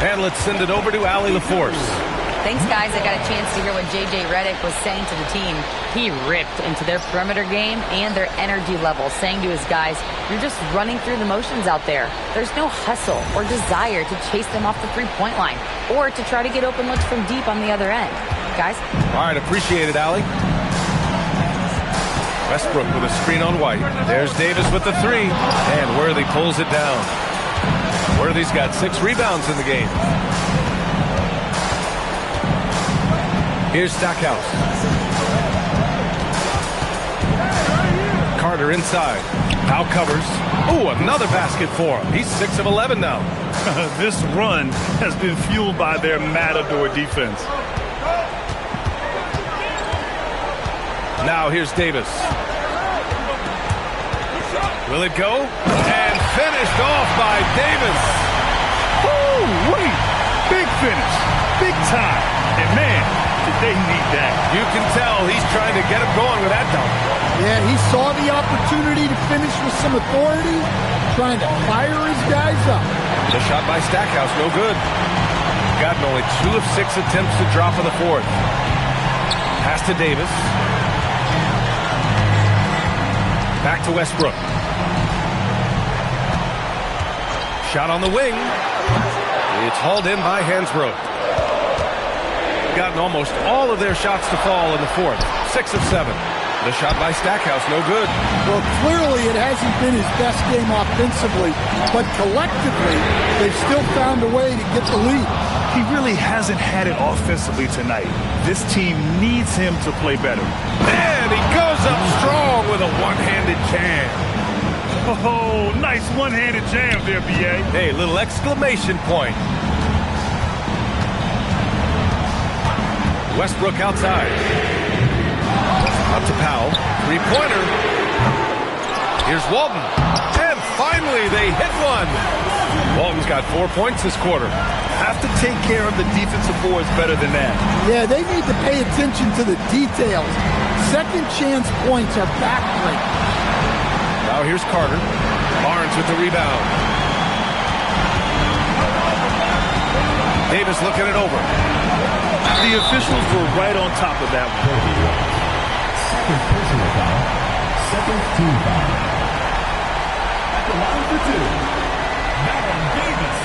And let's send it over to Allie LaForce. Thanks, guys. I got a chance to hear what J.J. Redick was saying to the team. He ripped into their perimeter game and their energy level, saying to his guys, you're just running through the motions out there. There's no hustle or desire to chase them off the three-point line or to try to get open looks from deep on the other end. Guys? All right, appreciate it, Allie. Westbrook with a screen on White. There's Davis with the three. And Worthy pulls it down. Worthy's got 6 rebounds in the game. Here's Stackhouse. Carter inside. Now covers. Ooh, another basket for him. He's 6 of 11 now. This run has been fueled by their matador defense. Now here's Davis. Will it go? And finished off by Davis. Woo, wait. Big finish. Big time. And man, did they need that. You can tell he's trying to get him going with that dunk. Yeah, he saw the opportunity to finish with some authority, trying to fire his guys up. The shot by Stackhouse, no good. Gotten only 2 of 6 attempts to drop in the fourth. Pass to Davis. Back to Westbrook. Shot on the wing. It's hauled in by Hansbrough. Gotten almost all of their shots to fall in the fourth. 6 of 7. The shot by Stackhouse, no good. Well, clearly it hasn't been his best game offensively, but collectively, they've still found a way to get the lead. He really hasn't had it offensively tonight. This team needs him to play better. And he goes up strong with a one-handed jam. Oh, nice one-handed jam there, B.A. Hey, little exclamation point. Westbrook outside. Up to Powell. Three-pointer. Here's Walton. And finally, they hit one. Walton's got 4 points this quarter. Have to take care of the defensive boards better than that. Yeah, they need to pay attention to the details. Second chance points are backbreaking. Now here's Carter. Barnes with the rebound. Davis looking it over. The officials were right on top of that one. Second personal foul. Second team foul. At the line for 2, Madam Davis.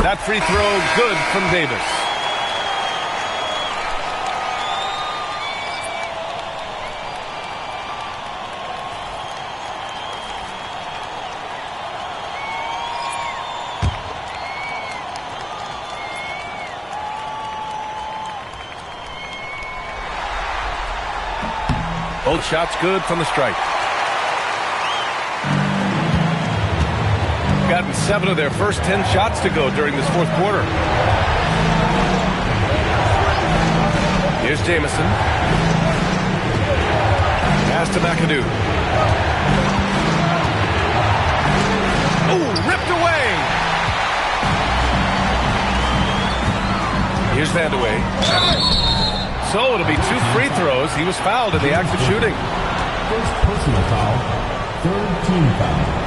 That free throw good from Davis. Both shots good from the stripe. Gotten 7 of their first 10 shots to go during this fourth quarter. Here's Jamison. Pass to McAdoo. Ooh, ripped away. Here's Vandeweghe. So it'll be 2 free throws. He was fouled in the act of shooting. First personal foul. Third team foul.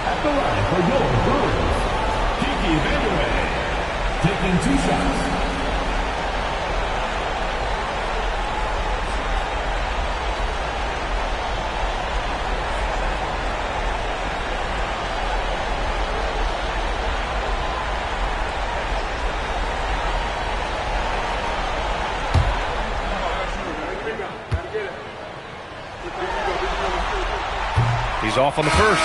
At the line for your Brewers, Kiki Vandeweghe, taking 2 shots. He's off on the first.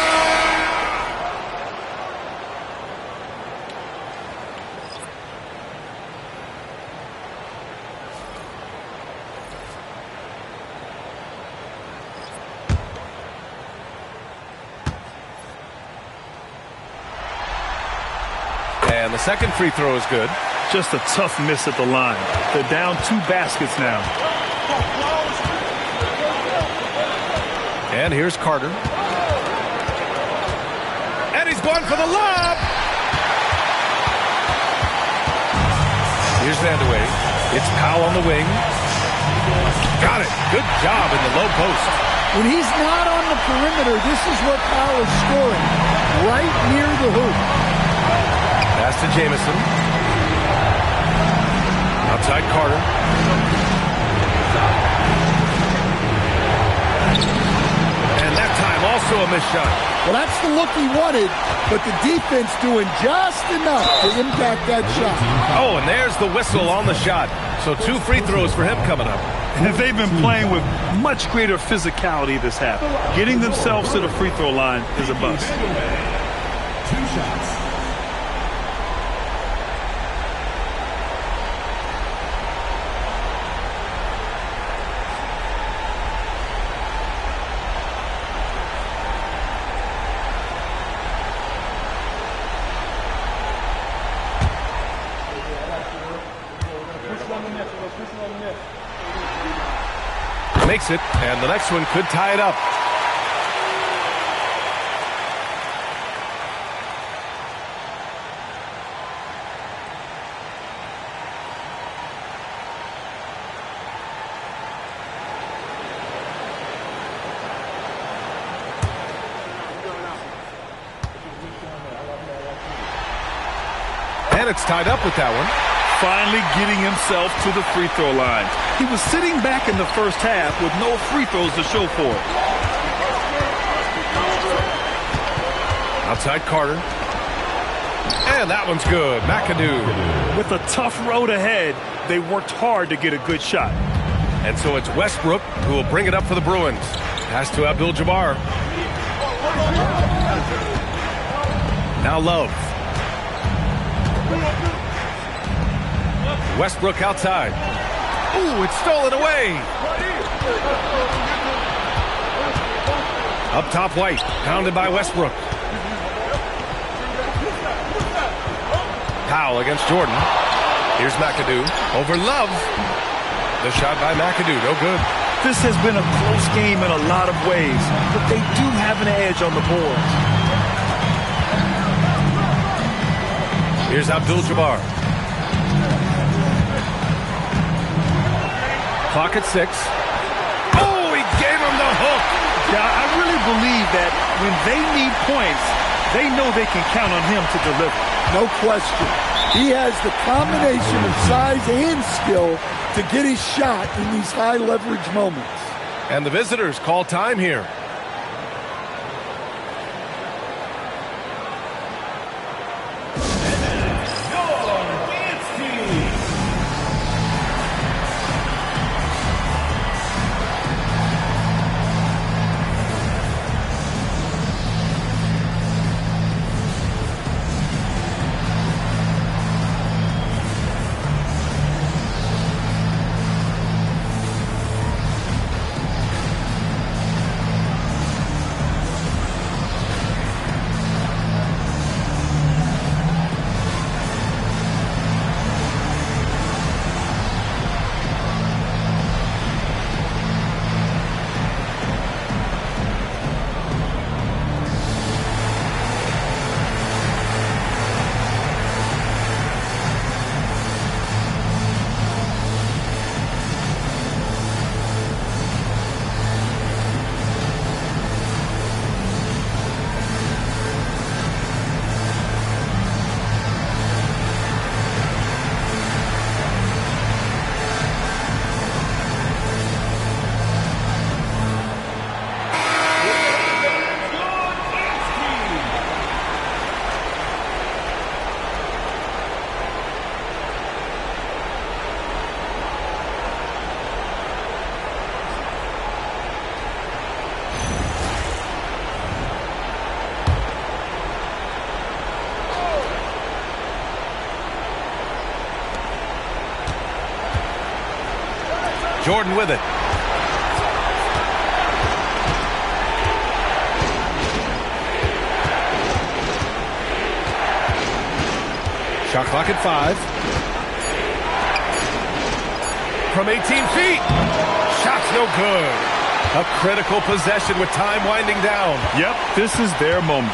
And the second free throw is good. Just a tough miss at the line. They're down 2 baskets now. And here's Carter. And he's going for the lob. Here's Vandeweghe. It's Powell on the wing. Got it. Good job in the low post. When he's not on the perimeter, this is what Powell is scoring, right near the hoop. Pass to Jamison. Outside Carter. And that time also a missed shot. Well, that's the look he wanted, but the defense doing just enough to impact that shot. Oh, and there's the whistle on the shot. So 2 free throws for him coming up. And they've been playing with much greater physicality this half. Getting themselves to the free throw line is a must. 2 shots. Makes it, and the next one could tie it up. And it's tied up with that one. Finally getting himself to the free throw line. He was sitting back in the first half with no free throws to show for it. Outside Carter. And that one's good. McAdoo. With a tough road ahead, they worked hard to get a good shot. And so it's Westbrook who will bring it up for the Bruins. Pass to Abdul-Jabbar. Now Love. Westbrook outside. Ooh, it's stolen away. Up top, White. Pounded by Westbrook. Powell against Jordan. Here's McAdoo. Over Love. The shot by McAdoo. No good. This has been a close game in a lot of ways, but they do have an edge on the boards. Here's Abdul-Jabbar. Clock at 6. Oh, he gave him the hook. Yeah, I really believe that when they need points, they know they can count on him to deliver. No question. He has the combination of size and skill to get his shot in these high leverage moments. And the visitors call time here. Jordan with it. Shot clock at 5. From 18 feet. Shot's no good. A critical possession with time winding down. Yep, this is their moment.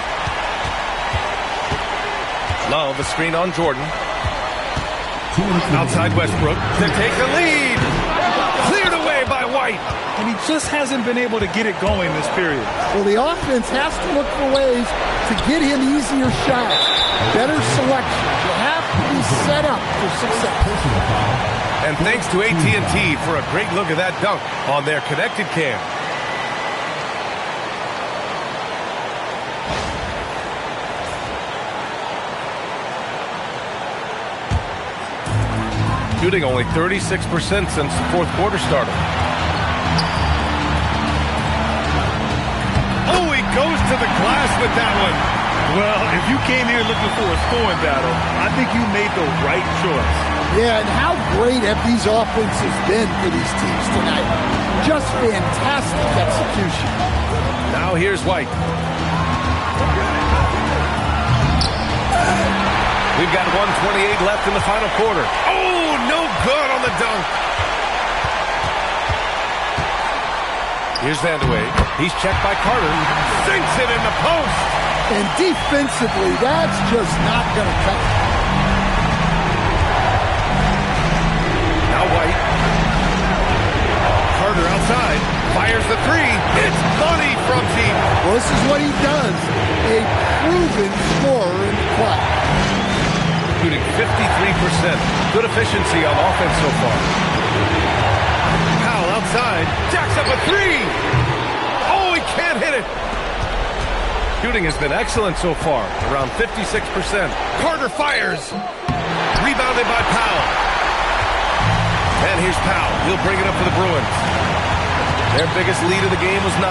Love, a screen on Jordan. Outside Westbrook to take the lead. Cleared away by White. And he just hasn't been able to get it going this period. Well, the offense has to look for ways to get him easier shots, better selection. You have to be set up for success. And thanks to AT&T for a great look at that dunk on their connected cam. Shooting only 36% since the fourth quarter started. Oh, he goes to the glass with that one. Well, if you came here looking for a scoring battle, I think you made the right choice. Yeah, and how great have these offenses been for these teams tonight? Just fantastic execution. Now here's White. We've got 1:28 left in the final quarter. Oh, no good on the dunk. Here's Vandeweghe. He's checked by Carter. Sinks it in the post. And defensively, that's just not going to cut it. Now White. Carter outside. Fires the three. It's money from deep. Well, this is what he does. A proven scorer in the clutch. Shooting 53%. Good efficiency on offense so far. Powell outside. Jacks up a three. Oh, he can't hit it. Shooting has been excellent so far. Around 56%. Carter fires. Rebounded by Powell. And here's Powell. He'll bring it up for the Bruins. Their biggest lead of the game was 9.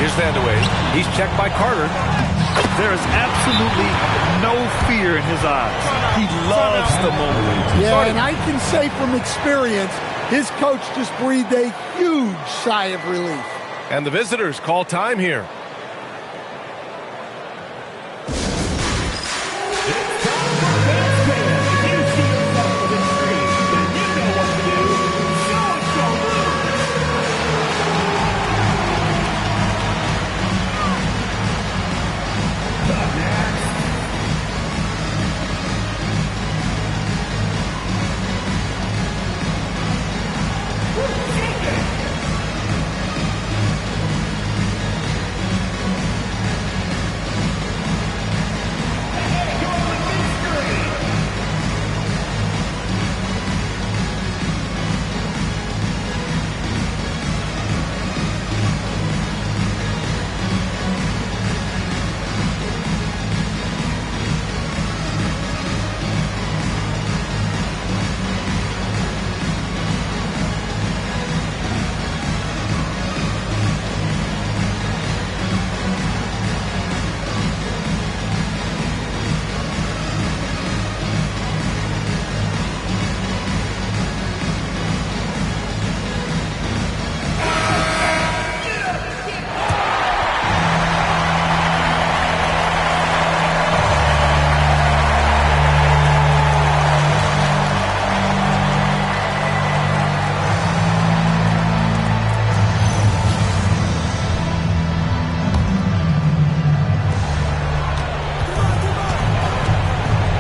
Here's Vandeweghe. He's checked by Carter. There is absolutely no fear in his eyes. He loves the moment. Yeah, and I can say from experience, his coach just breathed a huge sigh of relief. And the visitors call time here.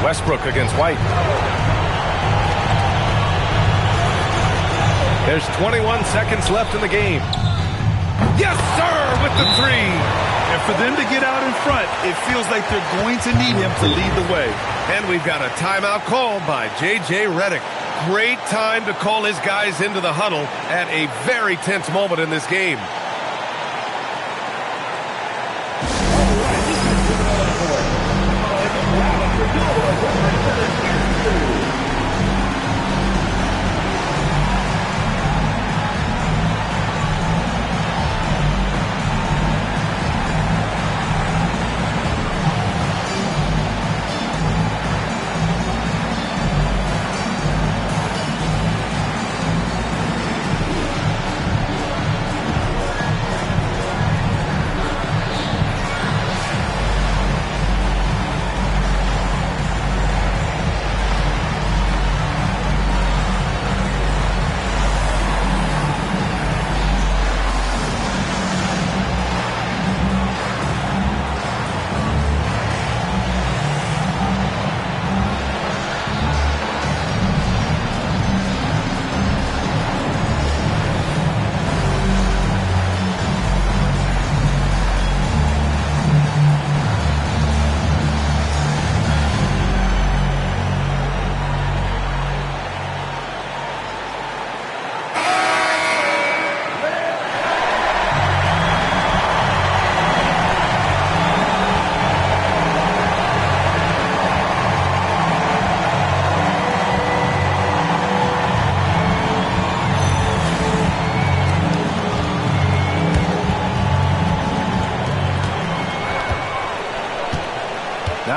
Westbrook against White. There's 21 seconds left in the game. Yes, sir, with the three. And for them to get out in front, it feels like they're going to need him to lead the way. And we've got a timeout called by J.J. Redick. Great time to call his guys into the huddle at a very tense moment in this game.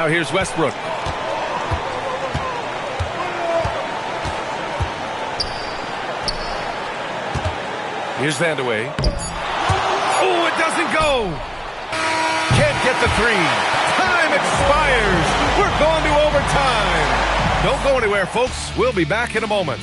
Now here's Westbrook. Here's Vandeweghe. Oh, it doesn't go. Can't get the three. Time expires. We're going to overtime. Don't go anywhere, folks. We'll be back in a moment.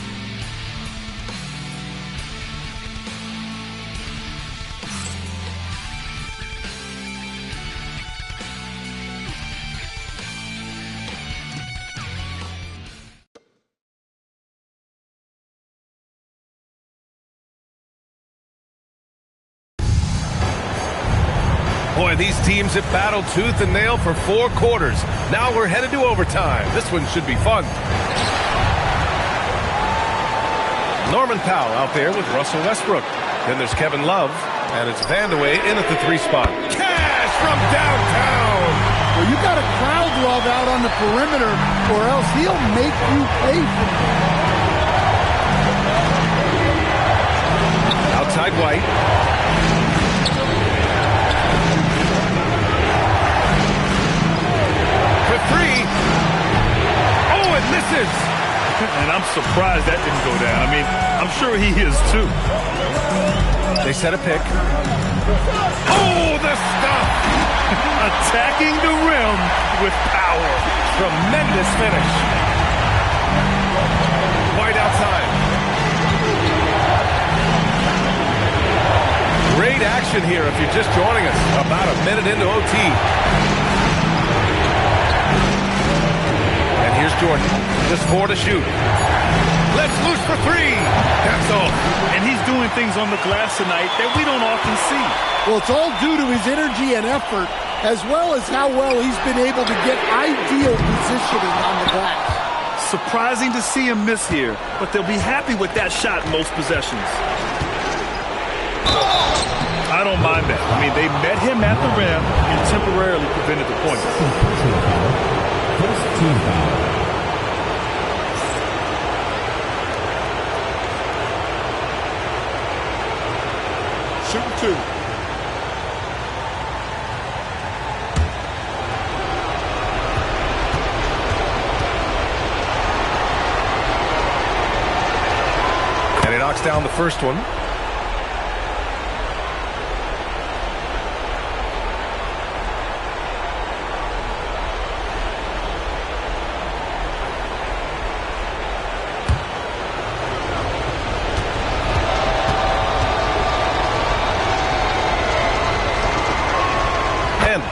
Boy, these teams have battled tooth and nail for 4 quarters. Now we're headed to overtime. This one should be fun. Norman Powell out there with Russell Westbrook. Then there's Kevin Love, and it's Vandeweghe in at the 3 spot. Cash from downtown! Well, you got to crowd Love out on the perimeter, or else he'll make you pay for it. Outside White. For 3. Oh, it misses! And I'm surprised that didn't go down. I mean, I'm sure he is too. They set a pick. Oh, the stop! Attacking the rim with power. Tremendous finish. White outside. Great action here if you're just joining us. About a minute into OT. And here's Jordan. Just 4 to shoot. Let's loose for 3. That's all. And he's doing things on the glass tonight that we don't often see. Well, it's all due to his energy and effort, as well as how well he's been able to get ideal positioning on the glass. Surprising to see him miss here, but they'll be happy with that shot most possessions. I don't mind that. I mean, they met him at the rim and temporarily prevented the point. First team foul. Shooting 2. And he knocks down the first one.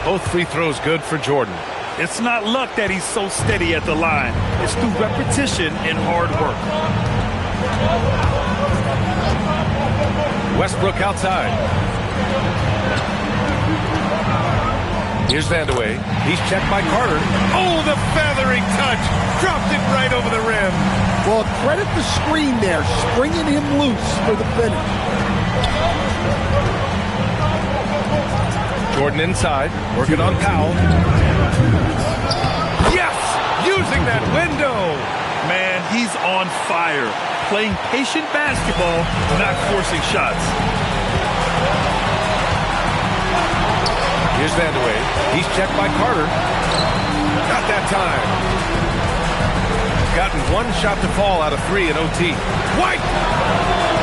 Both free throws good for Jordan. It's not luck that he's so steady at the line. It's through repetition and hard work. Westbrook outside. Here's Vandeweghe. He's checked by Carter. Oh, the feathery touch. Dropped it right over the rim. Well, credit the screen there, springing him loose for the finish. Jordan inside, working on Powell. Yes! Using that window! Man, he's on fire. Playing patient basketball, not forcing shots. Here's Vandeweghe. He's checked by Carter. Not that time. Gotten 1 shot to fall out of 3 in OT. White!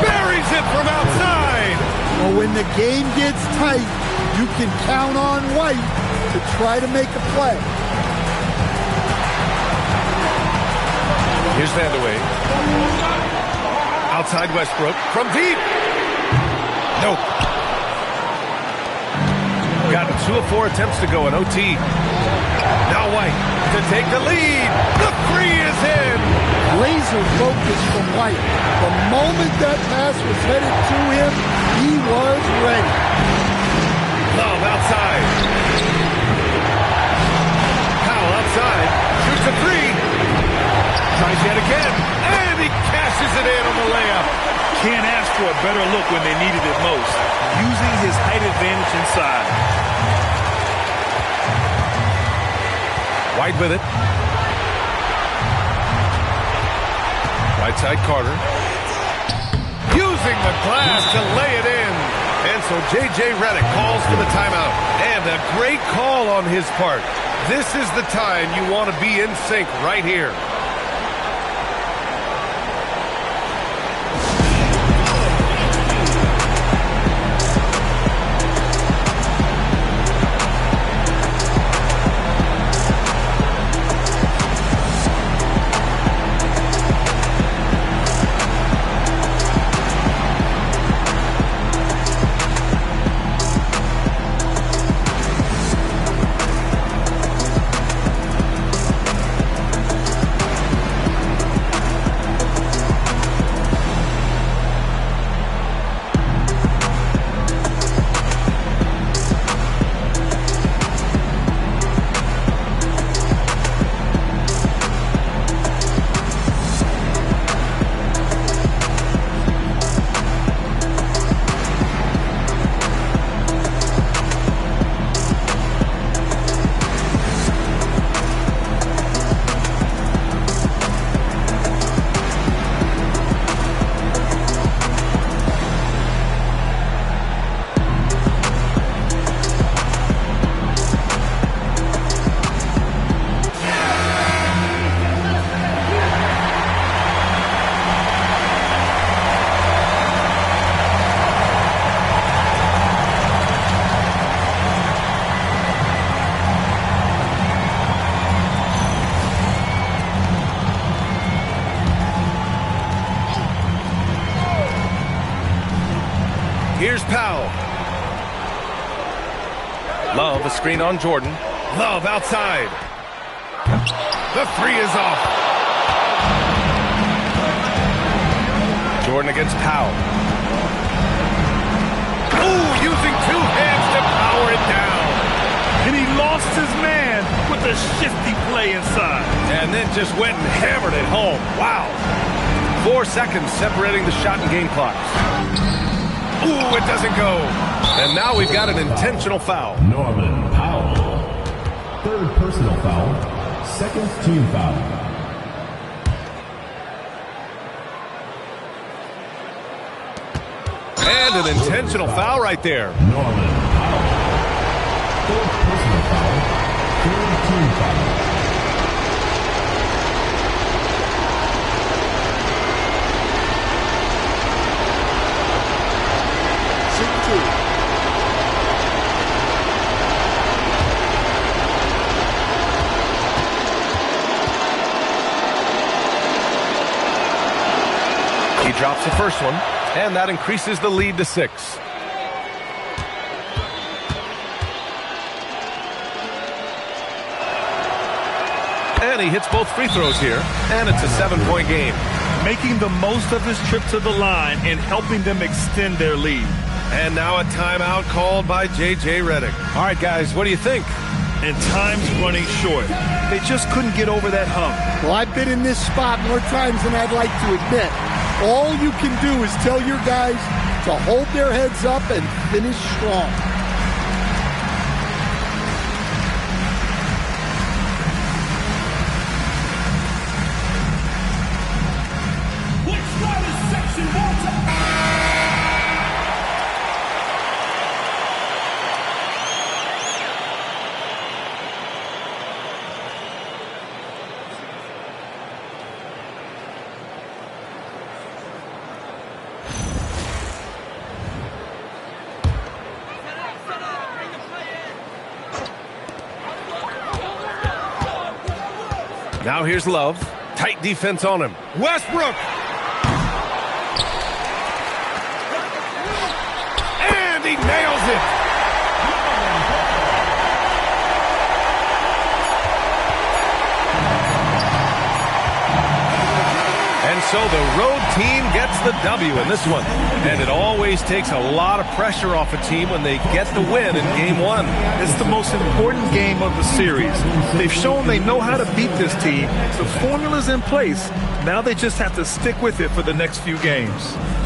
Buries it from outside! Well, when the game gets tight, you can count on White to try to make a play. Here's Vandeweghe. Outside Westbrook from deep. Nope. Gotten 2 of 4 attempts to go in OT. Now White to take the lead. The 3 is in. Laser focus from White. The moment that pass was headed to him, he was ready. Love outside. Powell outside. Shoots a 3. Tries yet again. And he cashes it in on the layup. Can't ask for a better look when they needed it most. Using his height advantage inside. White with it. Right side Carter. Using the glass to lay it in. And so J.J. Redick calls for the timeout. And a great call on his part. This is the time you want to be in sync right here. Here's Powell. Love, a screen on Jordan. Love outside. The three is off. Jordan against Powell. Ooh, using two hands to power it down. And he lost his man with a shifty play inside. And then just went and hammered it home. Wow. 4 seconds separating the shot and game clocks. Ooh, it doesn't go. And now we've got an intentional foul. Norman Powell. Third personal foul. Second team foul. And an intentional foul right there. Norman Powell. Fourth personal foul. Third team foul. He drops the first one, and that increases the lead to 6. And he hits both free throws here, and it's a 7-point game. Making the most of his trip to the line and helping them extend their lead. And now a timeout called by J.J. Redick. All right, guys, what do you think? And time's running short. They just couldn't get over that hump. Well, I've been in this spot more times than I'd like to admit. All you can do is tell your guys to hold their heads up and finish strong. Now here's Love. Tight defense on him. Westbrook! And he nails it! And so the road team gets the W in this one. And it always takes a lot of pressure off a team when they get the win in Game 1. It's the most important game of the series. They've shown they know how to beat this team. The formula's in place. Now they just have to stick with it for the next few games.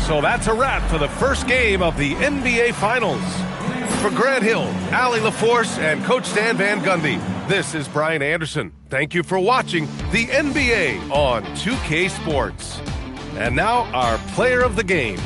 So that's a wrap for the first game of the NBA Finals. For Grant Hill, Allie LaForce, and Coach Stan Van Gundy, this is Brian Anderson. Thank you for watching the NBA on 2K Sports. And now our player of the game.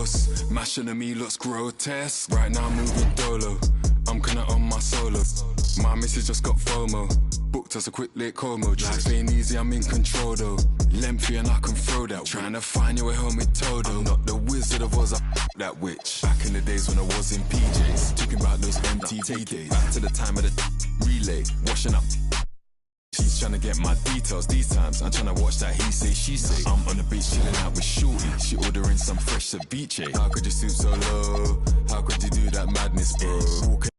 boss. Mashing at me looks grotesque. Right now I'm moving dolo. I'm kinda on my solo. My missus just got FOMO. Booked us a quick late Como. Life's ain't easy, I'm in control though. Lengthy and I can throw that. Trying to find your way home with Todo. I'm not the Wizard of Oz, that witch. Back in the days when I was in PJs. Talking about those MTV days. Back to the time of the relay. Washing up. She's trying to get my details these times. I'm trying to watch that he say, she say. I'm on the beach chilling out with Shorty. She ordering some fresh ceviche. How could you stoop so low? How could you do that madness, bro?